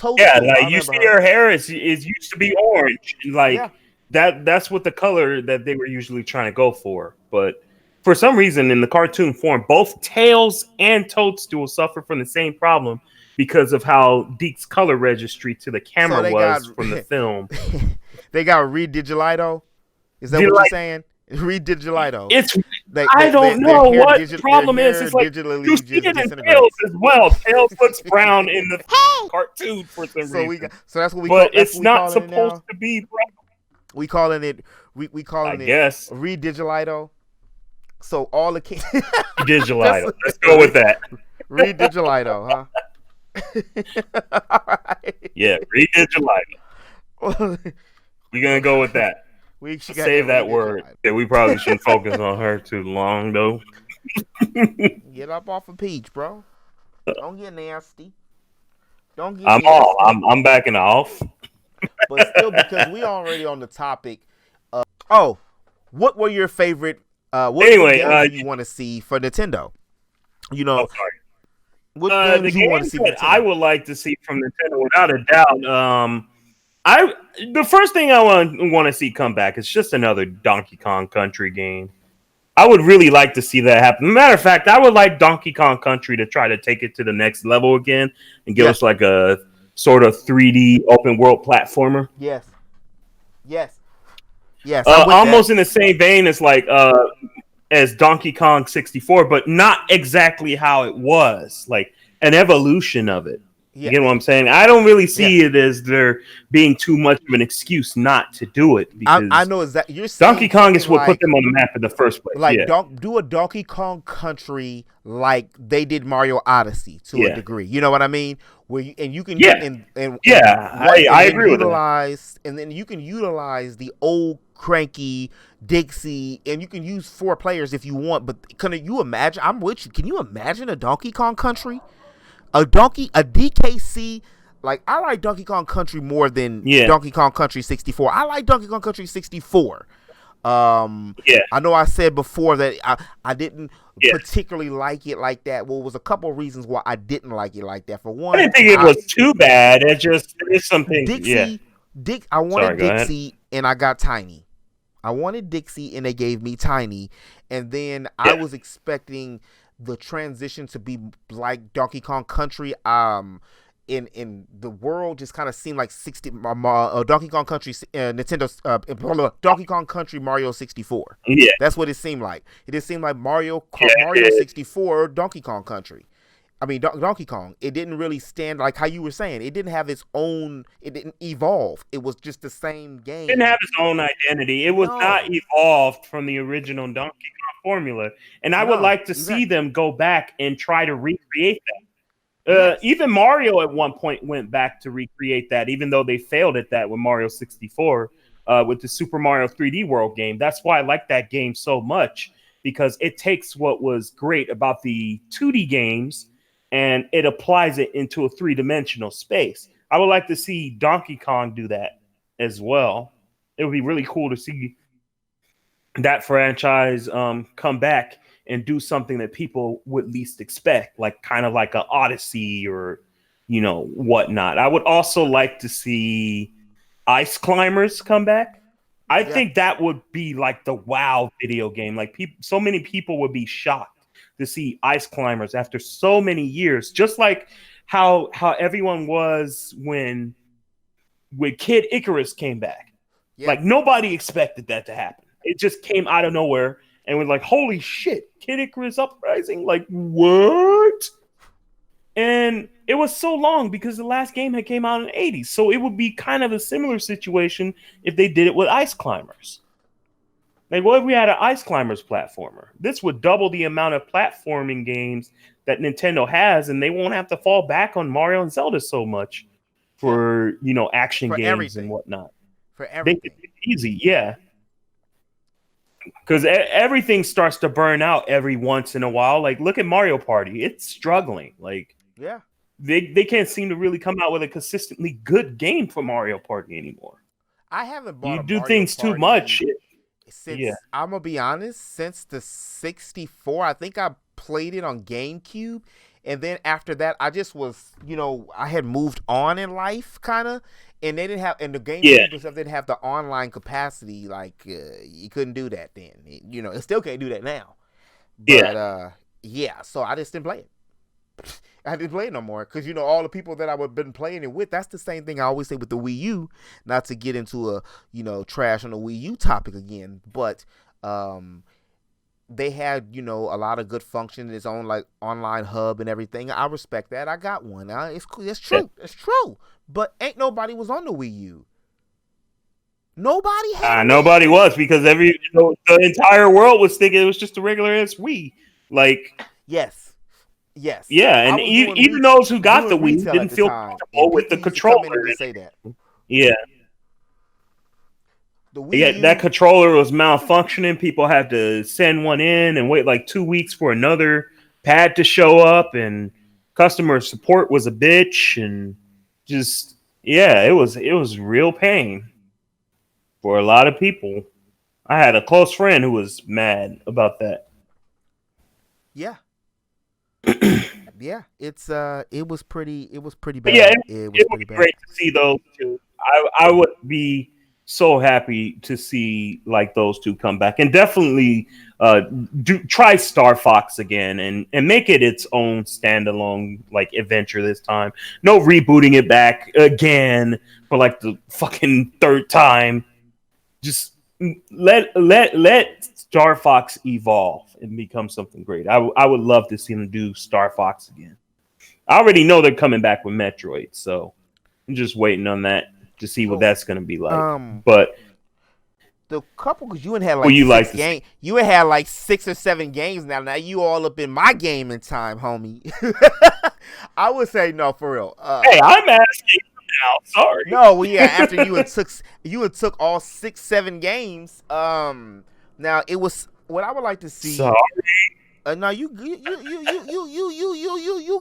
Like you see her hair is used to be orange. Like that's what the color that they were usually trying to go for. But for some reason in the cartoon form, both Tails and Toadstool suffer from the same problem because of how GEAK's color registry to the camera was from the film. They got Redigilito. Is that what you're saying? Redigilito. I don't know what the problem is. It's like you see it in Tails as well. Tails looks brown in the cartoon for some reason. So that's what we. But it's not supposed to be brown. We calling it. We calling it. Yes. Redigilito. So all the kids. Redigilito. Let's go with that. Redigilito, huh? All right. Yeah, Redigilito. We're gonna go with that. Save that word. Yeah, we probably shouldn't focus on her too long, though. Get up off of Peach, bro. Don't get nasty. I'm backing off. But still, because we already on the topic. What were your favorite? What games do you want to see for Nintendo? You know, what games the you want to see? That I would like to see from Nintendo, without a doubt. The first thing I want to see come back is just another Donkey Kong Country game. I would really like to see that happen. Matter of fact, I would like Donkey Kong Country to try to take it to the next level again and give us like a sort of 3D open world platformer. Yes. Almost in the same vein as like as Donkey Kong 64, but not exactly how it was. Like an evolution of it. You get what I'm saying? I don't really see it as there being too much of an excuse not to do it, because I know exactly. You're Donkey saying Kong is something what put like them on the map in the first place. like Yeah, do a Donkey Kong Country like they did Mario Odyssey to a yeah, degree. You know what I mean? Where you and you can yeah, yeah. I then agree with that. you can utilize the old cranky Dixie, and you can use 4 players if you want. But can you imagine? I'm with you. Can you imagine a Donkey Kong Country? A DKC. Like, I like Donkey Kong Country more than Yeah, Donkey Kong Country 64. I like Donkey Kong Country 64. yeah, I know I said before that I didn't yeah. particularly like it like that. Well, it was a couple of reasons why I didn't like it like that. For I one, didn't think it was too bad. It just is something. Yeah. Dixie, I wanted Sorry, go ahead. Dixie and I got Tiny. I wanted Dixie and they gave me Tiny, and then I Yeah, was expecting the transition to be like Donkey Kong Country. In the world just kind of seemed like Donkey Kong Country, Donkey Kong Country Mario 64. yeah, That's what it seemed like. It just seemed like Mario yeah. 64 Donkey Kong Country. I mean Donkey Kong. It didn't really stand like how you were saying. It didn't have its own. It didn't evolve. It was just the same game. Didn't have its own identity. It was not No, evolved from the original Donkey Kong formula. And I would no, like to see them go back and try to recreate that. yes, Even Mario at one point went back to recreate that, even though they failed at that with Mario 64, with the Super Mario 3D World game. That's why I like that game so much, because it takes what was great about the 2D games and it applies it into a 3-dimensional space. I would like to see Donkey Kong do that as well. It would be really cool to see that franchise come back and do something that people would least expect, like kind of like an Odyssey or whatnot. I would also like to see Ice Climbers come back. I yeah, think that would be like the wow video game. Like so many people would be shocked to see Ice Climbers after so many years, just like how everyone was when Kid Icarus came back. yeah. Like nobody expected that to happen. It just came out of nowhere and was like, holy shit, Kid Icarus Uprising. Like, what? And it was so long because the last game had came out in the 80s. So it would be kind of a similar situation if they did it with Ice Climbers. Like, what if we had an Ice Climbers platformer? This would double the amount of platforming games that Nintendo has, and they won't have to fall back on Mario and Zelda so much for, action For games and everything, whatnot. for They could everything. be easy, yeah. Because everything starts to burn out every once in a while. Like, look at Mario Party; it's struggling. Like, Yeah, they can't seem to really come out with a consistently good game for Mario Party anymore. I haven't bought You a do Mario things too much. Party Yeah, since, I'm gonna be honest, since the 64. I think I played it on GameCube, and then after that, I just was, I had moved on in life, kind of, and they didn't have, and the yeah, GameCube and stuff didn't have the online capacity. Like, you couldn't do that then. It still can't do that now. yeah. But yeah, so I just didn't play it. I didn't play it no more because all the people that I would been playing it with. That's the same thing I always say with the Wii U. Not to get into a trash on the Wii U topic again, but they had a lot of good function, its own like online hub and everything. I respect that. I got one. It's cool. It's true. It's true. But ain't nobody was on the Wii U. Nobody had. Nobody was, because the entire world was thinking it was just a regular ass Wii. Like, Yes. Yes. yeah, I and was doing even those who got the doing Wii retail didn't at the feel time, comfortable and with the people used to come in and controller. just say that. Yeah. The Wii Yeah, that U. controller was malfunctioning. People had to send one in and wait like 2 weeks for another pad to show up, and customer support was a bitch, and just it was real pain for a lot of people. I had a close friend who was mad about that. Yeah. Yeah, it was pretty But yeah, bad. It was it would pretty be bad. great to see those two. I would be so happy to see like those two come back, and definitely try Star Fox again and make it its own standalone like adventure this time. No rebooting it back again for like the fucking third time. Just let Star Fox evolve and become something great. I would love to see them do Star Fox again. I already know they're coming back with Metroid, so I'm just waiting on that to see what So, that's going to be like. But the couple, because you had who like you like six to games, you had like 6 or 7 games now. Now you all up in my gaming time, homie. I would say no, for real. Hey, I'm asking now. Sorry. No, well, yeah. After you had took all 6, 7 games. Now it was what I would like to see. Sorry. No, you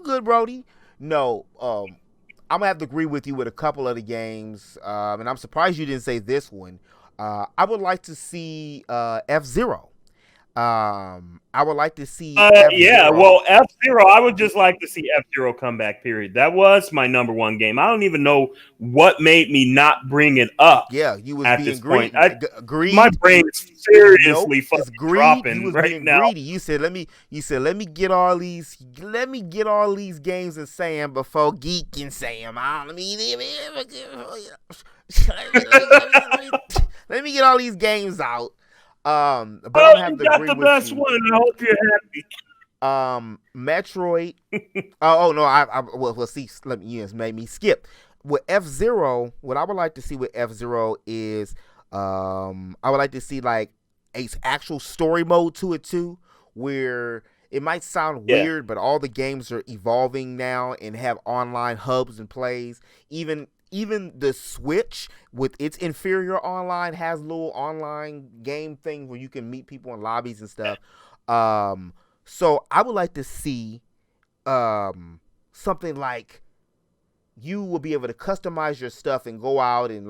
good, Brody. No, I'm gonna have to agree with you with a couple of the games, and I'm surprised you didn't say this one. I would like to see F-Zero. I would like to see F-Zero. Yeah, well, F-Zero, I would just like to see F-Zero come back, period. That was my number one game. I don't even know what made me not bring it up. Yeah, you was at being this point. Greed. My brain is seriously Nope, fucking it's greed. dropping You was right being now. greedy. You said let me get all these games in Sam before Geek and Sam. Let me get all these games out. But I'm gonna have to got agree the with best you. one. I hope you're happy. Metroid. Well, see, yes, made me skip. With F-Zero, what I would like to see with F-Zero is, I would like to see like a actual story mode to it too, where it might sound weird, but all the games are evolving now and have online hubs and plays. Even the Switch with its inferior online has little online game thing where you can meet people in lobbies and stuff. So I would like to see something like you will be able to customize your stuff and go out and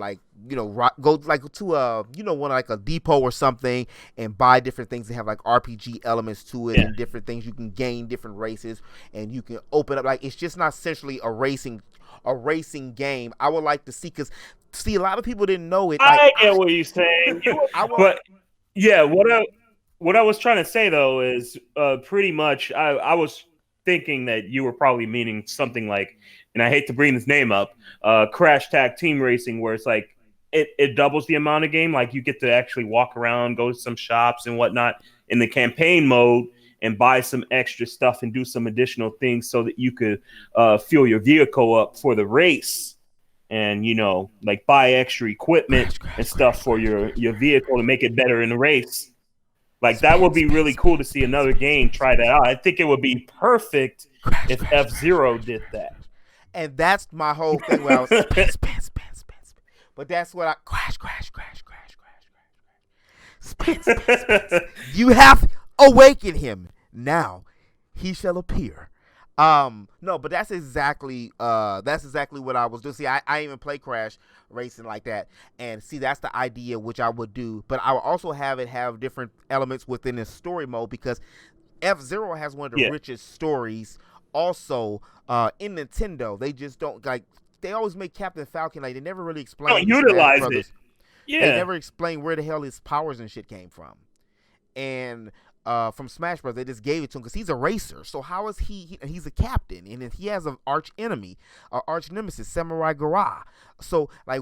go like to one like a depot or something and buy different things that have like RPG elements to it and different things. You can gain different races and you can open up, like, it's just not essentially a racing game. I would like to see, because a lot of people didn't know it. I get what you're saying. But yeah, what I was trying to say though is pretty much I was thinking that you were probably meaning something like, and I hate to bring this name up, Crash Tag Team Racing, where it's like it doubles the amount of game. Like you get to actually walk around, go to some shops and whatnot in the campaign mode and buy some extra stuff and do some additional things so that you could fuel your vehicle up for the race. And, like buy extra equipment and stuff for your vehicle to make it better in the race. Like that would be really cool to see another game try that out. I think it would be perfect if F-Zero did that. And that's my whole thing where I was spin. But that's what crash. Spin. You have awakened him. Now he shall appear. No, but that's exactly what I was doing. See, I even play Crash Racing like that, and see, that's the idea which I would do. But I would also have different elements within the story mode, because F-Zero has one of the richest stories. Also, in Nintendo, they just don't they always make Captain Falcon like they never really explain. Don't utilize it. Yeah, they never explain where the hell his powers and shit came from. And from Smash Bros, they just gave it to him because he's a racer. So how is he's a captain, and he has an arch nemesis, Samurai Gara. So like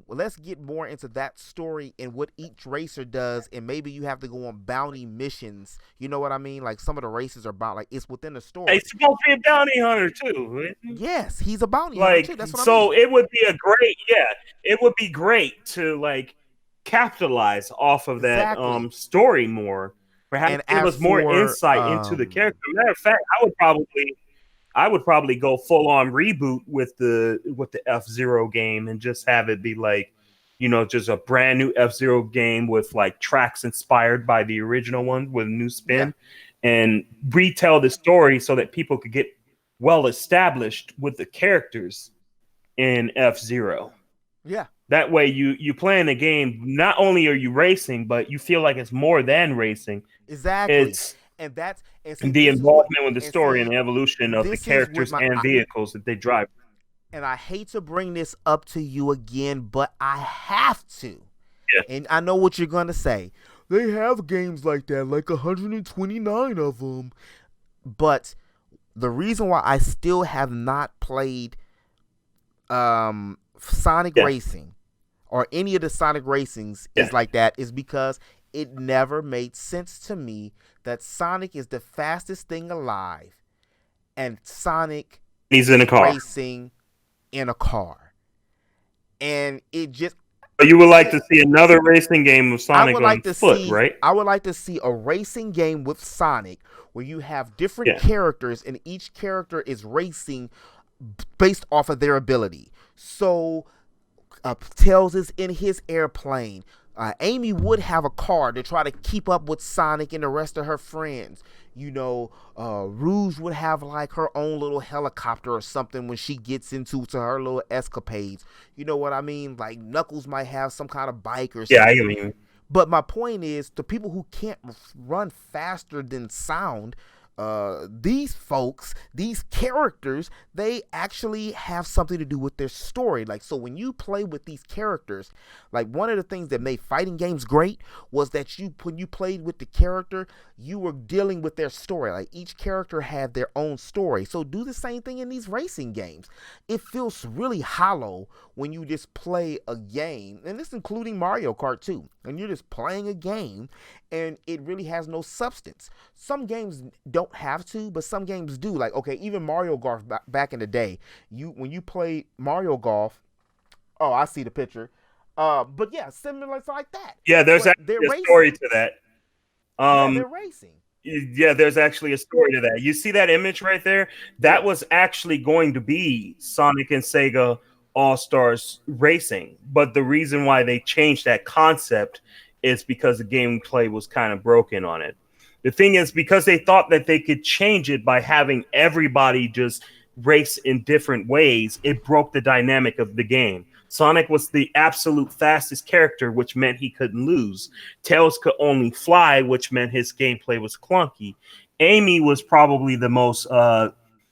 let's get more into that story and what each racer does, and maybe you have to go on bounty missions. You know what I mean? Like some of the races are about it's within the story. He's supposed to be a bounty hunter too. Right? Yes, he's a bounty hunter too. That's what I mean. It would be it would be great to capitalize off of that story more. Perhaps give us more insight into the character. Matter of fact, I would probably go full on reboot with the F-Zero game and just have it be just a brand new F-Zero game with tracks inspired by the original one with a new spin, and retell the story so that people could get well established with the characters in F-Zero. Yeah. That way you play in a game, not only are you racing, but you feel like it's more than racing. Exactly. It's the involvement with the story and the evolution of the characters and vehicles that they drive. And I hate to bring this up to you again, but I have to. Yeah. And I know what you're going to say. They have games like that, like 129 of them. But the reason why I still have not played Sonic Racing or any of the Sonic Racings is like that is because it never made sense to me that Sonic is the fastest thing alive, and Sonic He's in a car. racing in a car. And it just... But you would like to see another racing game of Sonic on foot, right? I would like to see a racing game with Sonic where you have different characters and each character is racing based off of their ability. So Tails is in his airplane. Amy would have a car to try to keep up with Sonic and the rest of her friends. You know, Rouge would have like her own little helicopter or something when she gets into her little escapades. You know what I mean? Like Knuckles might have some kind of bike or something. Yeah, I mean. But my point is, the people who can't run faster than sound, these folks, these characters, they actually have something to do with their story. Like, so when you play with these characters, like one of the things that made fighting games great was that when you played with the character, you were dealing with their story. Like each character had their own story. So do the same thing in these racing games. It feels really hollow when you just play a game, and this including Mario Kart too, and you're just playing a game and it really has no substance. Some games don't have to, but some games do. Like, okay, even Mario Golf back in the day, when you played Mario Golf, oh, I see the picture. But yeah, similar like that. Yeah, there's actually a story to that. Yeah, they're racing. Yeah, there's actually a story to that. You see that image right there? That was actually going to be Sonic and Sega All-Stars Racing. But the reason why they changed that concept is because the gameplay was kind of broken on it. The thing is, because they thought that they could change it by having everybody just race in different ways, it broke the dynamic of the game. Sonic was the absolute fastest character, which meant he couldn't lose. Tails could only fly, which meant his gameplay was clunky. Amy was probably the most,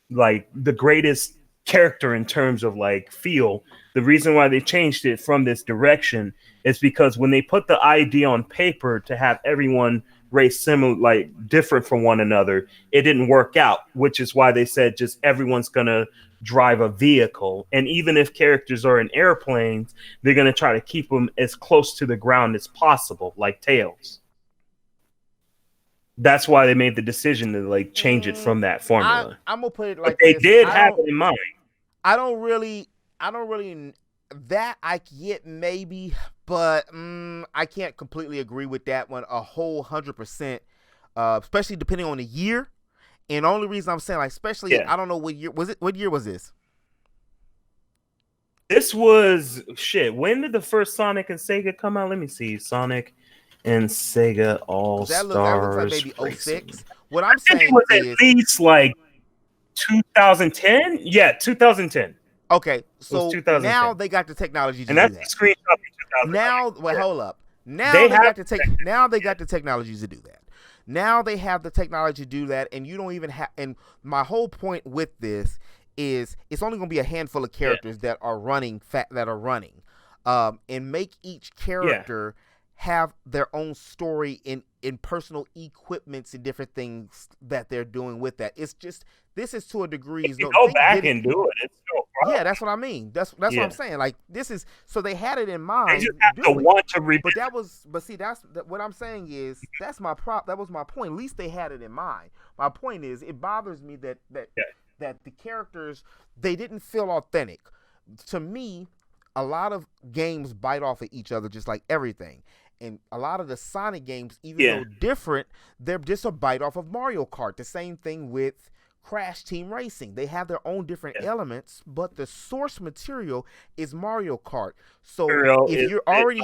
like, the greatest character in terms of, like, feel. The reason why they changed it from this direction is because when they put the idea on paper to have everyone race similar, like different from one another, it didn't work out, which is why they said just everyone's gonna drive a vehicle. And even if characters are in airplanes, they're gonna try to keep them as close to the ground as possible, like Tails. That's why they made the decision to like change it from that formula. I'm gonna put it like but they this. did have it in mind. I don't really that I get maybe, but I can't completely agree with that one a whole 100%, especially depending on the year. And the only reason I'm saying, like, especially, I don't know what year was it. What year was this? This was shit. When did the first Sonic and Sega come out? Let me see. Sonic and Sega All Stars. That looks like maybe 06. What I'm saying it was at least like 2010. Yeah, 2010. Okay, so now they got the technology to do that. And that's the screenshot from 2010. Now, wait, hold up. Now they got the technology to do that. Now they have the technology to do that, and you don't even have. And my whole point with this is, it's only going to be a handful of characters that are running, and make each character have their own story in personal equipments and different things that they're doing with that. It's just, this is to a degree. You go back and do it. It's no problem. Yeah, that's what I mean. That's what I'm saying. Like, this is, so they had it in mind. They just have to want to read. But see, what I'm saying is, that was my point. At least they had it in mind. My point is, it bothers me that the characters, they didn't feel authentic. To me, a lot of games bite off of each other, just like everything. And a lot of the Sonic games, even though different, they're just a bite off of Mario Kart. The same thing with Crash Team Racing. They have their own different elements, but the source material is Mario Kart. So if you're already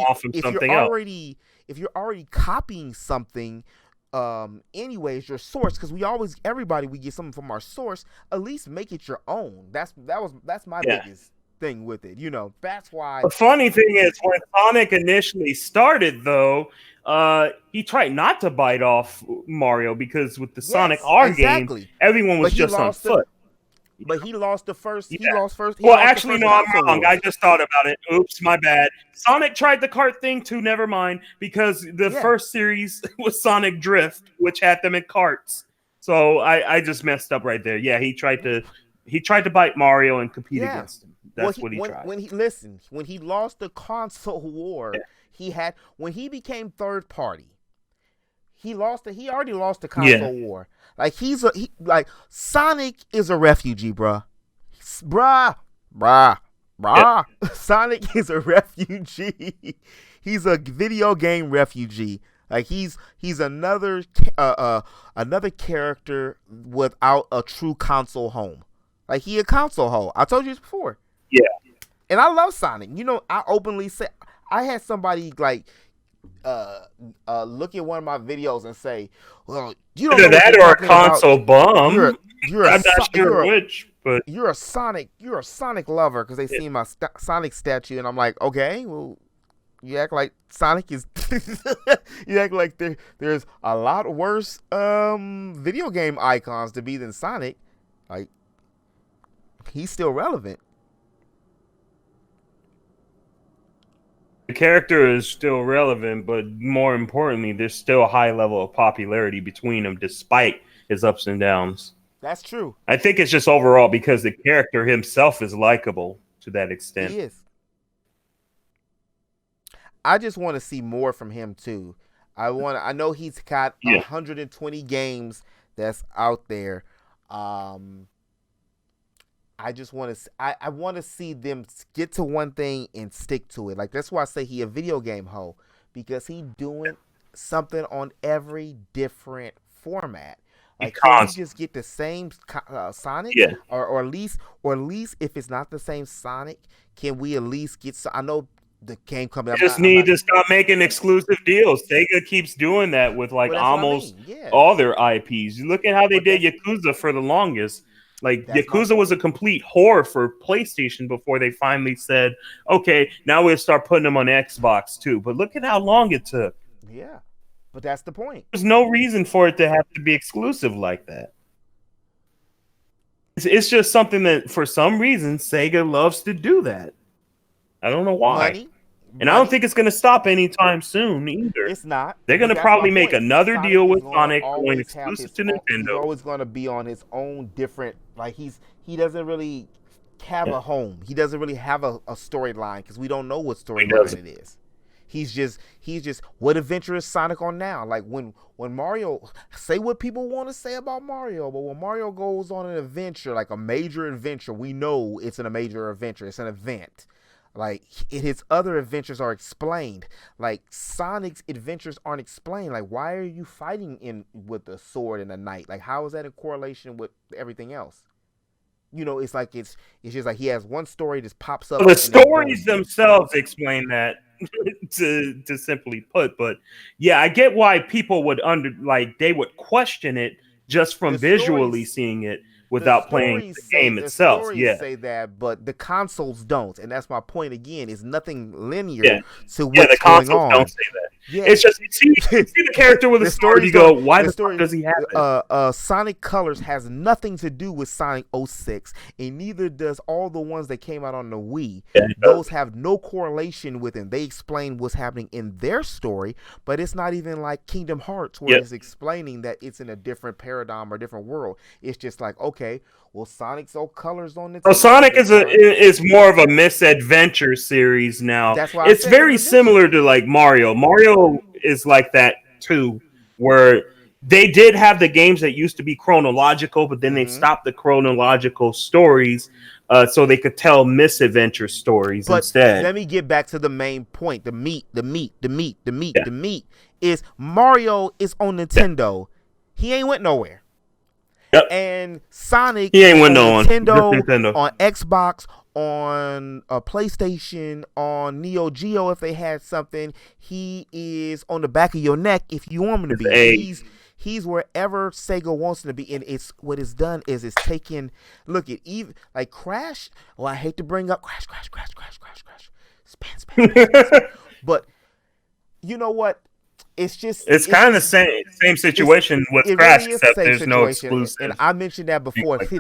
copying something, anyways, your source, because we get something from our source, at least make it your own. That's my biggest thing with it. That's why. The funny thing is, when Sonic initially started, though, he tried not to bite off Mario, because with the Sonic R game, everyone was just on foot. But he lost the first. Well, actually, no, I'm wrong. I just thought about it. Oops, my bad. Sonic tried the kart thing too. Never mind, because the first series was Sonic Drift, which had them in karts. So I just messed up right there. Yeah, he tried to bite Mario and compete against him. That's what he tried. When he lost the console war, when he became third party, He already lost the console war. Like like Sonic is a refugee, bruh. Bruh. Yeah. Sonic is a refugee. He's a video game refugee. Like he's another character without a true console home. Like he a console hoe. I told you this before. Yeah. And I love Sonic. You know, I openly say I had somebody like look at one of my videos and say, "Well, you don't know what that you're or a talking console about. bum. I'm not sure which, but you're a Sonic lover," because they seen my Sonic statue, and I'm like, okay, well, you act like Sonic is. You act like there's a lot worse video game icons to be than Sonic. Like he's still relevant. the character is still relevant, but more importantly, there's still a high level of popularity between them, despite his ups and downs. That's true. I think it's just overall because the character himself is likable to that extent. He is. I just want to see more from him too. I know he's got 120 games that's out there. I just want to. I want to see them get to one thing and stick to it. Like that's why I say he a video game hoe, because he doing something on every different format. Like can we just get the same Sonic, or at least if it's not the same Sonic, can we at least get? I know the game coming. Just need to stop making exclusive deals. Sega keeps doing that with like almost all their IPs. You look at how they did Yakuza for the longest. Like Yakuza was a complete whore for PlayStation before they finally said, "Okay, now we'll start putting them on Xbox too." But look at how long it took. Yeah, but that's the point. There's no reason for it to have to be exclusive like that. It's just something that, for some reason, Sega loves to do that. I don't know why. And I don't think it's going to stop anytime soon either. It's not. They're going to probably make another deal with Sonic going exclusive to Nintendo. He's always going to be on his own different. Like he doesn't really have a home. He doesn't really have a storyline because we don't know what storyline it is. He's just what adventure is Sonic on now? Like when Mario, say what people want to say about Mario, but when Mario goes on an adventure, like a major adventure, we know it's a major adventure. It's an event. Like his other adventures are explained. Like Sonic's adventures aren't explained. Like why are you fighting with a sword and a knight? Like how is that in correlation with everything else? You know, it's like it's just like he has one story that pops up. Well, the stories themselves explain that to simply put. But yeah, I get why people would they would question it just from visually seeing it. Without playing the game itself, say that, but the consoles don't, and that's my point again. It's nothing linear to what's the going consoles on. Don't say that. Yeah. It's just you see the character with a story. You go, why the fuck does he have it? Sonic Colors has nothing to do with Sonic 06, and neither does all the ones that came out on the Wii. Yeah, those have no correlation with it. They explain what's happening in their story, but it's not even like Kingdom Hearts, where it's explaining that it's in a different paradigm or different world. It's just like, okay, well, Sonic's old colors on the. Well, Sonic is more of a misadventure series now. That's why it's very similar to like Mario. Mario is like that too, where they did have the games that used to be chronological, but then they stopped the chronological stories so they could tell misadventure stories instead. Let me get back to the main point. The meat is Mario is on Nintendo. He ain't went nowhere. Yep. And Sonic he ain't went on Nintendo, on Xbox, on PlayStation, on Neo Geo if they had something. He is on the back of your neck if you want him to be. He's wherever Sega wants him to be. And it's what it's done is it's taken, look at even like Crash. Well, I hate to bring up Crash. Span. But you know what? It's kind of the same situation with Crash, really except there's no exclusive. And I mentioned that before. Like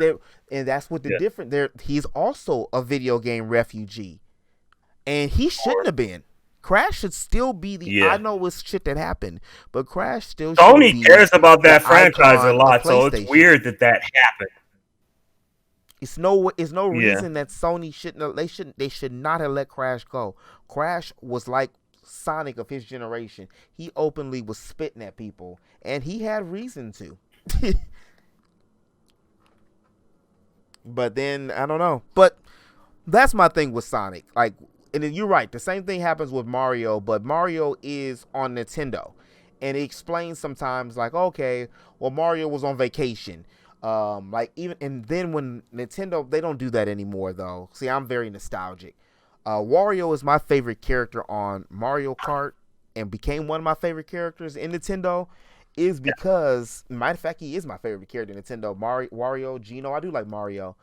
and that's what the difference there. He's also a video game refugee, and he shouldn't have been. Crash should still be the. I know it's shit that happened, but Crash still. Sony cares about that franchise a lot, so it's weird that happened. It's no reason that Sony shouldn't. They should not have let Crash go. Crash was like Sonic of his generation, he openly was spitting at people, and he had reason to. But then I don't know. But that's my thing with Sonic. Like, and then you're right. The same thing happens with Mario, but Mario is on Nintendo, and it explains sometimes like, okay, well, Mario was on vacation. Like even and then when Nintendo, they don't do that anymore though. See, I'm very nostalgic. Wario is my favorite character on Mario Kart, and became one of my favorite characters in Nintendo. Is because, matter of fact, he is my favorite character in Nintendo. Wario, Gino. I do like Mario,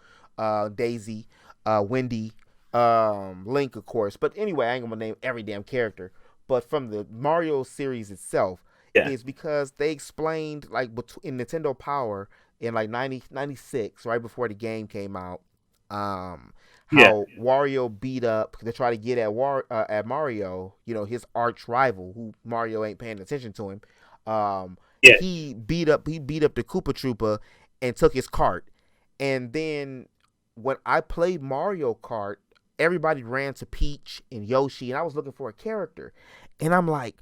Daisy, Wendy, Link, of course. But anyway, I ain't gonna name every damn character. But from the Mario series itself, is because they explained like in Nintendo Power in like 96, right before the game came out, how Wario beat up to try to get at Mario, his arch rival, who Mario ain't paying attention to him. He beat up the Koopa Troopa and took his cart. And then when I played Mario Kart, everybody ran to Peach and Yoshi, and I was looking for a character. And I'm like,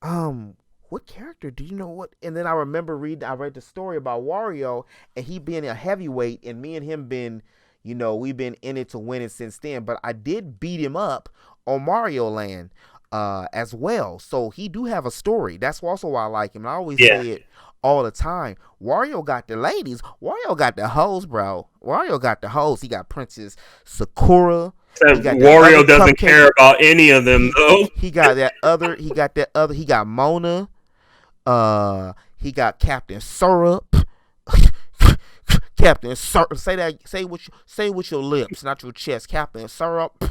what character do you know what? And then I read the story about Wario and he being a heavyweight, and me and him been, we've been in it to win it since then. But I did beat him up on Mario Land as well. So he do have a story. That's also why I like him. I always say it all the time. Wario got the ladies. Wario got the hoes, bro. Wario got the hoes. He got Princess Sakura. Wario doesn't care about any of them though. He got that other. He got Mona. He got Captain Syrup. Captain Syrup. Say that. Say with your lips, not your chest. Captain Syrup.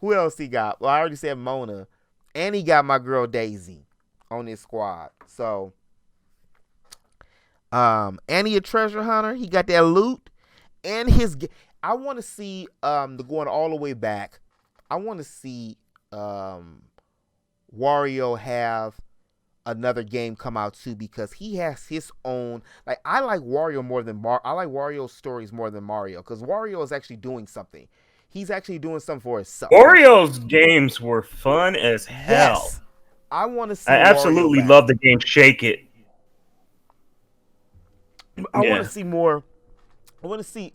Who else he got? Well, I already said Mona, and he got my girl Daisy on his squad. So, and he a treasure hunter. He got that loot, and I want to see going all the way back. I want to see Wario have another game come out too, because he has his own. Like, I like Wario more than I like Wario's stories more than Mario, because Wario is actually doing something. He's actually doing something for himself. Wario's games were fun as hell. Yes. I want to see. I absolutely love the game Shake It. I want to see more. I want to see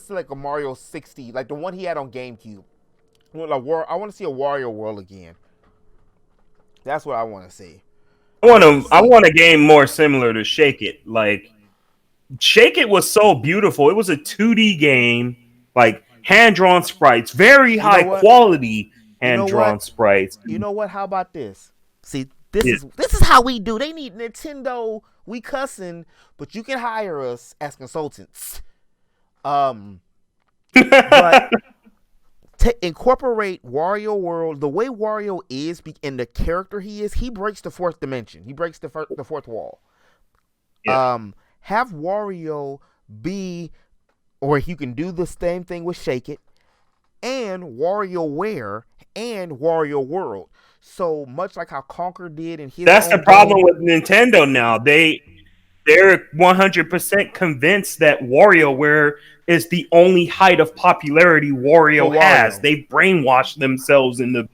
like a Mario 60, like the one he had on GameCube. I want to see a Wario World again. That's what I want to see. I want a game more similar to Shake It. Like, Shake It was so beautiful. It was a 2D game, like hand-drawn sprites, very high quality hand-drawn sprites. You know what? How about this? See, this is how we do. They need Nintendo. We cussing, but you can hire us as consultants. But to incorporate Wario World, the way Wario is and the character he is, he breaks the fourth dimension. He breaks the fourth wall. Yeah. Have Wario be, or you can do the same thing with Shake It, and WarioWare and Wario World. So much like how Conker did in his. That's the problem with Nintendo now. They're 100% convinced that WarioWare is the only height of popularity Wario has. They brainwashed themselves in the.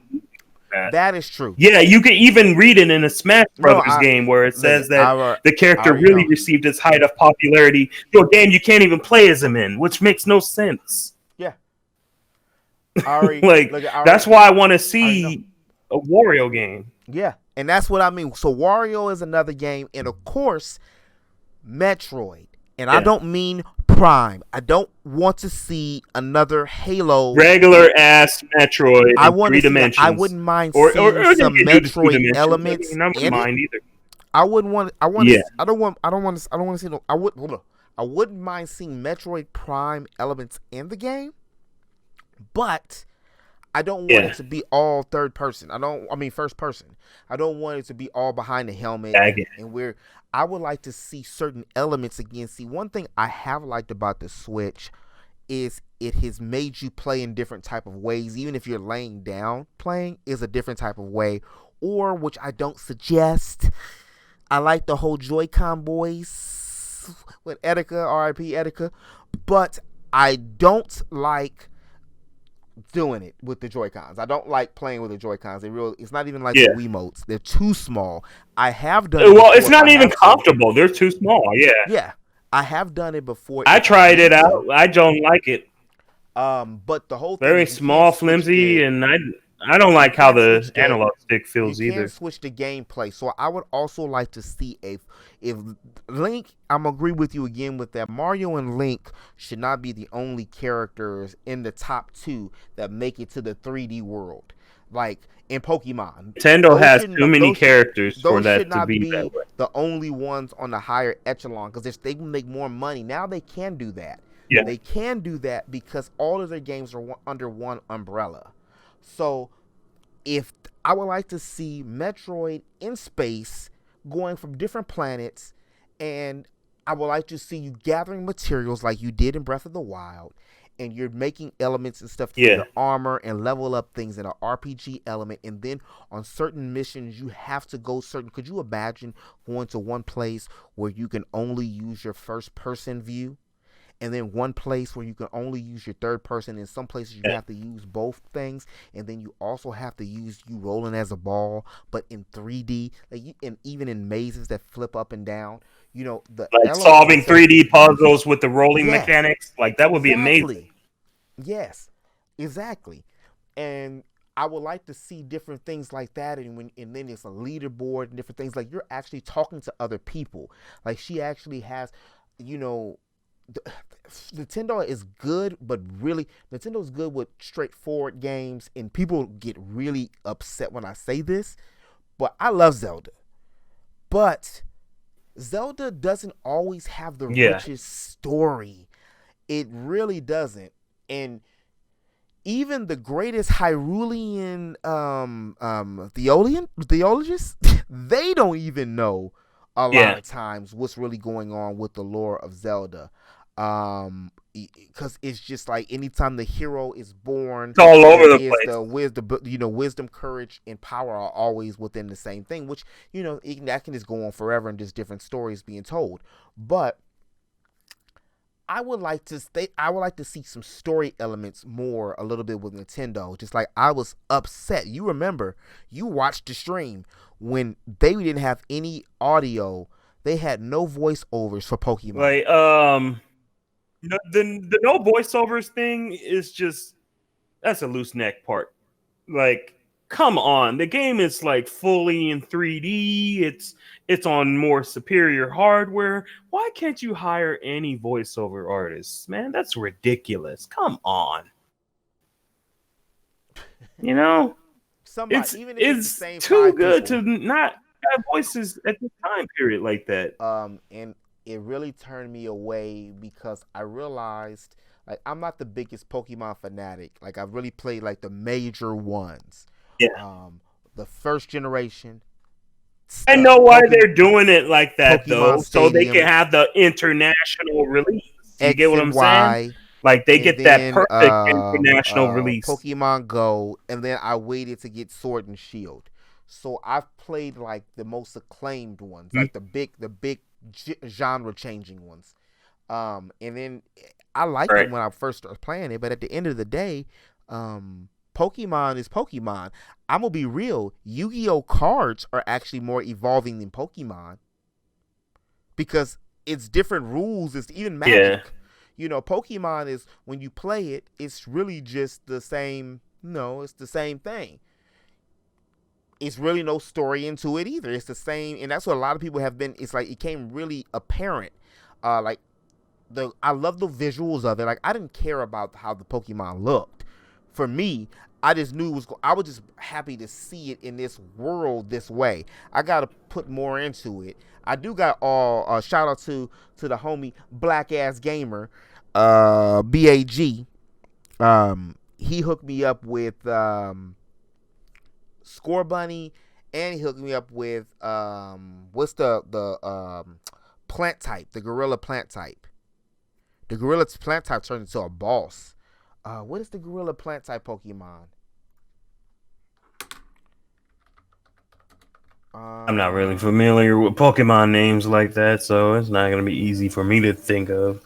That is true. Yeah, you can even read it in a Smash Brothers game where it says that the character really received its height of popularity to a game you can't even play as him in, which makes no sense. Yeah. That's why I want to see a Wario game. Yeah, and that's what I mean. So Wario is another game, and of course, Metroid. And I don't mean Prime. I don't want to see another Halo. Regular ass Metroid. I want 3 dimensions. I wouldn't mind seeing some Metroid elements. I wouldn't mind either. I wouldn't mind seeing Metroid Prime elements in the game, but I don't want it to be all first person. I don't want it to be all behind the helmet and I would like to see certain elements again. See, one thing I have liked about the Switch is it has made you play in different type of ways. Even if you're laying down, playing is a different type of way. Or, which I don't suggest, I like the whole Joy-Con boys with Etika, R.I.P. Etika. But I don't like doing it with the Joy-Cons. I don't like playing with the Joy-Cons. It's not even like the Yeah. Wiimotes. They're too small. I have done it Well, before it's if not I even have to. comfortable. They're too small. Yeah. Yeah, I have done it before I if I tried it need to. out. I don't like it. But the whole thing Very is you can't small, switch flimsy, the and I don't you like how can't the switch the analog stick you feels can't either. switch the gameplay. So I would also like to see if Link. I'm agree with you again with that. Mario and Link should not be the only characters in the top 2 that make it to the 3D world, like in Pokemon. Nintendo has too many characters for Those should that to not be that be way. the only ones on the higher echelon because if they can make more money now, they can do that. Yeah. They can do that because all of their games are under one umbrella. So if I would like to see Metroid in space going from different planets, and I would like to see you gathering materials like you did in Breath of the Wild, and you're making elements and stuff to your armor and level up things in an RPG element, and then on certain missions you have to go certain. Could you imagine going to one place where you can only use your first person view? And then one place where you can only use your third person. In some places you have to use both things, and then you also have to use you rolling as a ball, but in 3D, and even in mazes that flip up and down. The like solving 3D puzzles with the rolling mechanics, like that would be amazing. Yes, exactly. And I would like to see different things like that, and then it's a leaderboard and different things. Like you're actually talking to other people. Like she actually has, Nintendo is good, but really, Nintendo's good with straightforward games, and people get really upset when I say this, but I love Zelda. But Zelda doesn't always have the richest story. It really doesn't. And even the greatest Hyrulean theologists, they don't even know a lot of times what's really going on with the lore of Zelda. Because it's just like anytime the hero is born, it's all over the place. Wisdom, courage, and power are always within the same thing. Which that can just go on forever and just different stories being told. But I would like to see some story elements a little bit with Nintendo. Just like I was upset. You remember, you watched the stream when they didn't have any audio. They had no voiceovers for Pokemon. Like the no voiceovers thing is that's a loose neck part. Like, come on, the game is like fully in 3D. It's on more superior hardware. Why can't you hire any voiceover artists, man? That's ridiculous. Come on. It's too good to not have voices at the time period like that. And it really turned me away because I realized, like, I'm not the biggest Pokemon fanatic. Like, I've really played like the major ones. Yeah. The first generation. I know why they're doing it like that, Pokemon though, Stadium, so they can have the international release. You get what I'm saying? Like they get that perfect international release. Pokemon Go, and then I waited to get Sword and Shield. So I've played like the most acclaimed ones, like the big genre changing ones. And then I liked it when I first started playing it, but at the end of the day, Pokemon is Pokemon. I'm gonna be real. Yu-Gi-Oh cards are actually more evolving than Pokemon because it's different rules. It's even Magic. Pokemon is when you play it, it's really just the same. No, it's the same thing. It's really no story into it either. It's the same, and that's what a lot of people have been. It's like it came really apparent. I love the visuals of it. Like I didn't care about how the Pokemon looked. For me, I just knew I was just happy to see it in this world this way. I got to put more into it. I do got shout out to the homie Black Ass Gamer, BAG. He hooked me up with Score Bunny, and he hooked me up with what's the plant type, the gorilla plant type. The gorilla plant type turned into a boss. What is the gorilla plant type Pokemon? I'm not really familiar with Pokemon names like that, so it's not going to be easy for me to think of.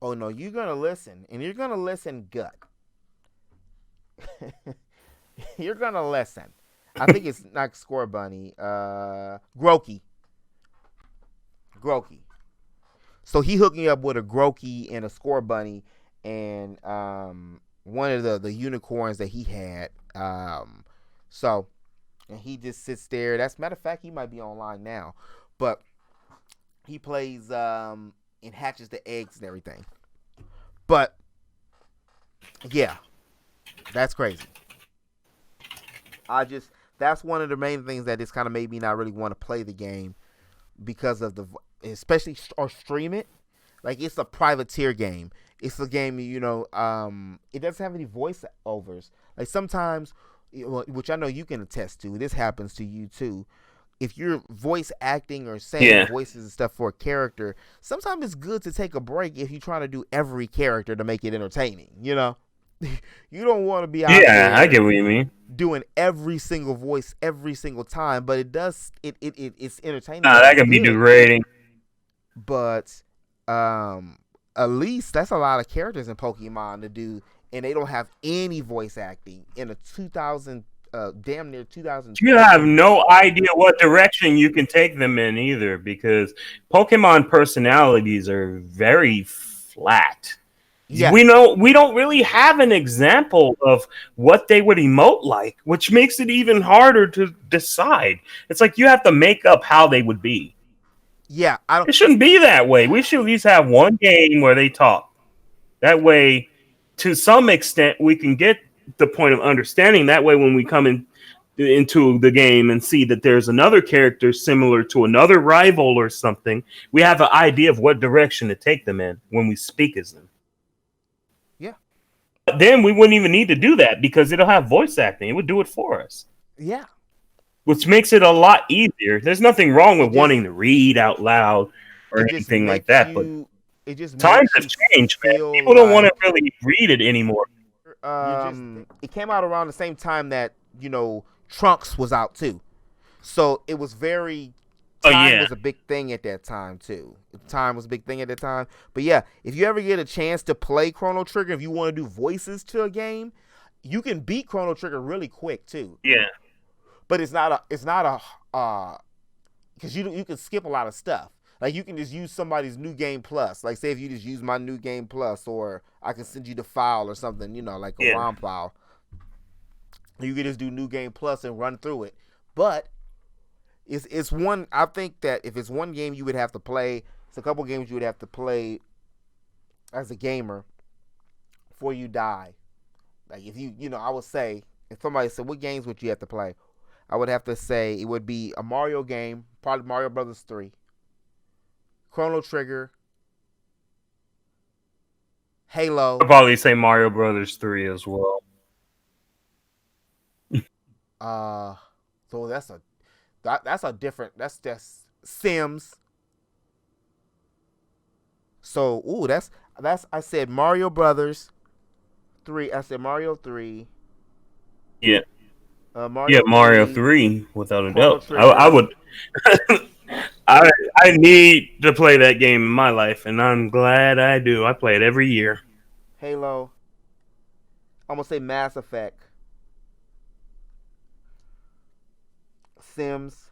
Oh no, you're going to listen, and you're going to listen gut. You're gonna listen. I think it's not Score Bunny. Grokey. Grokey. So he hooked me up with a Grokey and a Score Bunny, and one of the unicorns that he had. So and he just sits there. That's matter of fact, he might be online now, but he plays and hatches the eggs and everything. But yeah, that's crazy. That's one of the main things that just kind of made me not really want to play the game because of especially or stream it. Like it's a privateer game. It's a game, it doesn't have any voice overs. Like sometimes, which I know you can attest to, this happens to you too. If you're voice acting or saying voices and stuff for a character, sometimes it's good to take a break if you're trying to do every character to make it entertaining, You don't want to be out there. I get what you mean. Doing every single voice every single time, but it's entertaining. That can be degrading. But at least that's a lot of characters in Pokemon to do, and they don't have any voice acting in a 2000 damn near 2000. You have no idea what direction you can take them in either, because Pokemon personalities are very flat. Yeah. We don't really have an example of what they would emote like, which makes it even harder to decide. It's like you have to make up how they would be. Yeah, it shouldn't be that way. We should at least have one game where they talk. That way, to some extent, we can get the point of understanding. That way, when we come into the game and see that there's another character similar to another rival or something, we have an idea of what direction to take them in when we speak as them. But then we wouldn't even need to do that because it'll have voice acting. It would do it for us. Yeah. Which makes it a lot easier. There's nothing wrong with wanting to read out loud or anything like that. But times have changed, man. People don't want to really read it anymore. It came out around the same time that, Trunks was out too. So it was very... Time was a big thing at that time too. Time was a big thing at that time. But yeah, if you ever get a chance to play Chrono Trigger, if you want to do voices to a game, you can beat Chrono Trigger really quick too. Yeah. But it's not a because you can skip a lot of stuff. Like you can just use somebody's New Game Plus. Like say if you just use my New Game Plus, or I can send you the file or something, like a ROM file. You can just do New Game Plus and run through it. But it's one. I think that if it's one game you would have to play, it's a couple games you would have to play as a gamer before you die. Like if I would say, if somebody said what games would you have to play, I would have to say it would be a Mario game, probably Mario Brothers 3, Chrono Trigger, Halo. I'd probably say Mario Brothers 3 as well. So that's a different. That's Sims. So that's I said Mario Brothers 3. I said Mario 3. Yeah. Mario 3 without a doubt. I would. I need to play that game in my life, and I'm glad I do. I play it every year. Halo. I'm gonna say Mass Effect. Sims.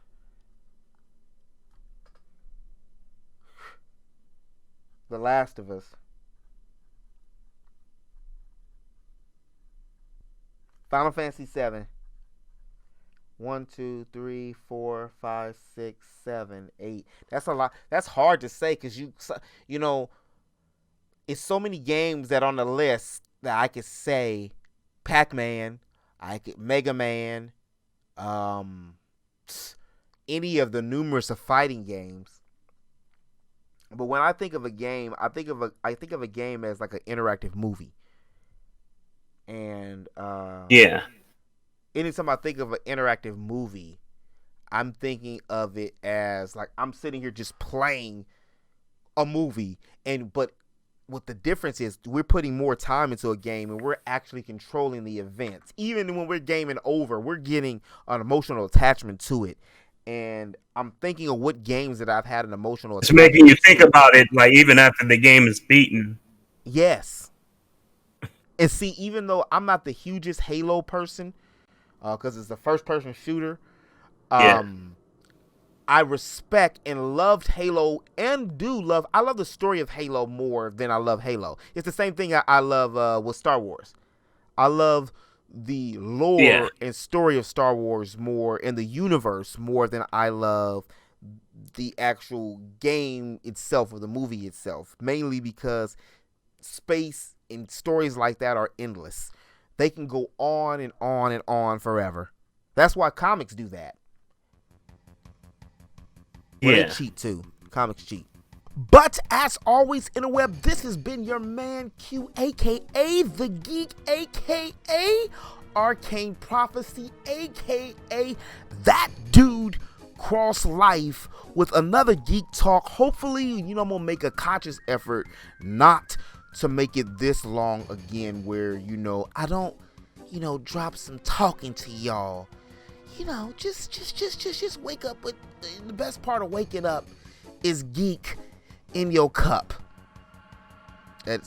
The Last of Us. Final Fantasy 7. 1, 2, 3, 4, 5, 6, 7, 8. That's a lot. That's hard to say because it's so many games that on the list that I could say Pac-Man, Mega Man, any of the numerous of fighting games. But when I think of a game, I think of a game as like an interactive movie. And anytime I think of an interactive movie, I'm thinking of it as like I'm sitting here just playing a movie, but what the difference is, we're putting more time into a game and we're actually controlling the events. Even when we're gaming over, we're getting an emotional attachment to it. And I'm thinking of what games that I've had an emotional attachment. It's making you think about it, like even after the game is beaten. Yes. And see, even though I'm not the hugest Halo person, because it's the first person shooter, Yeah. I respect and loved Halo and I love the story of Halo more than I love Halo. It's the same thing I love with Star Wars. I love the lore and story of Star Wars more, and the universe more than I love the actual game itself or the movie itself. Mainly because space and stories like that are endless. They can go on and on and on forever. That's why comics do that. Well, they cheat too. Comics cheat. But as always, interweb, this has been your man Q, aka The Geek, aka Arcane Prophecy, aka that dude cross life, with another Geek Talk. Hopefully, I'm gonna make a conscious effort not to make it this long again, where I don't drop some talking to y'all. Just wake up with the best part of waking up is geek in your cup. That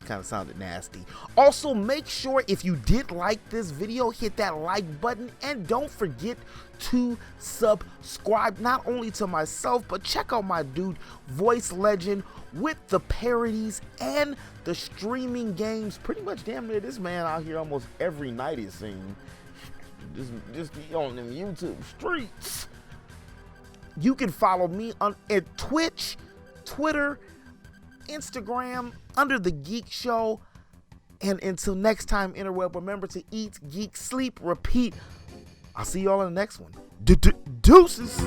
kind of sounded nasty. Also, make sure if you did like this video, hit that like button, and don't forget to subscribe, not only to myself, but check out my dude Voice Legend with the parodies and the streaming games. Pretty much damn near this man out here almost every night, it seems. Just be on them YouTube streets. You can follow me at Twitch, Twitter, Instagram under The Geek Show. And until next time, interweb, remember to eat, geek, sleep, repeat. I'll see y'all in the next one. Deuces.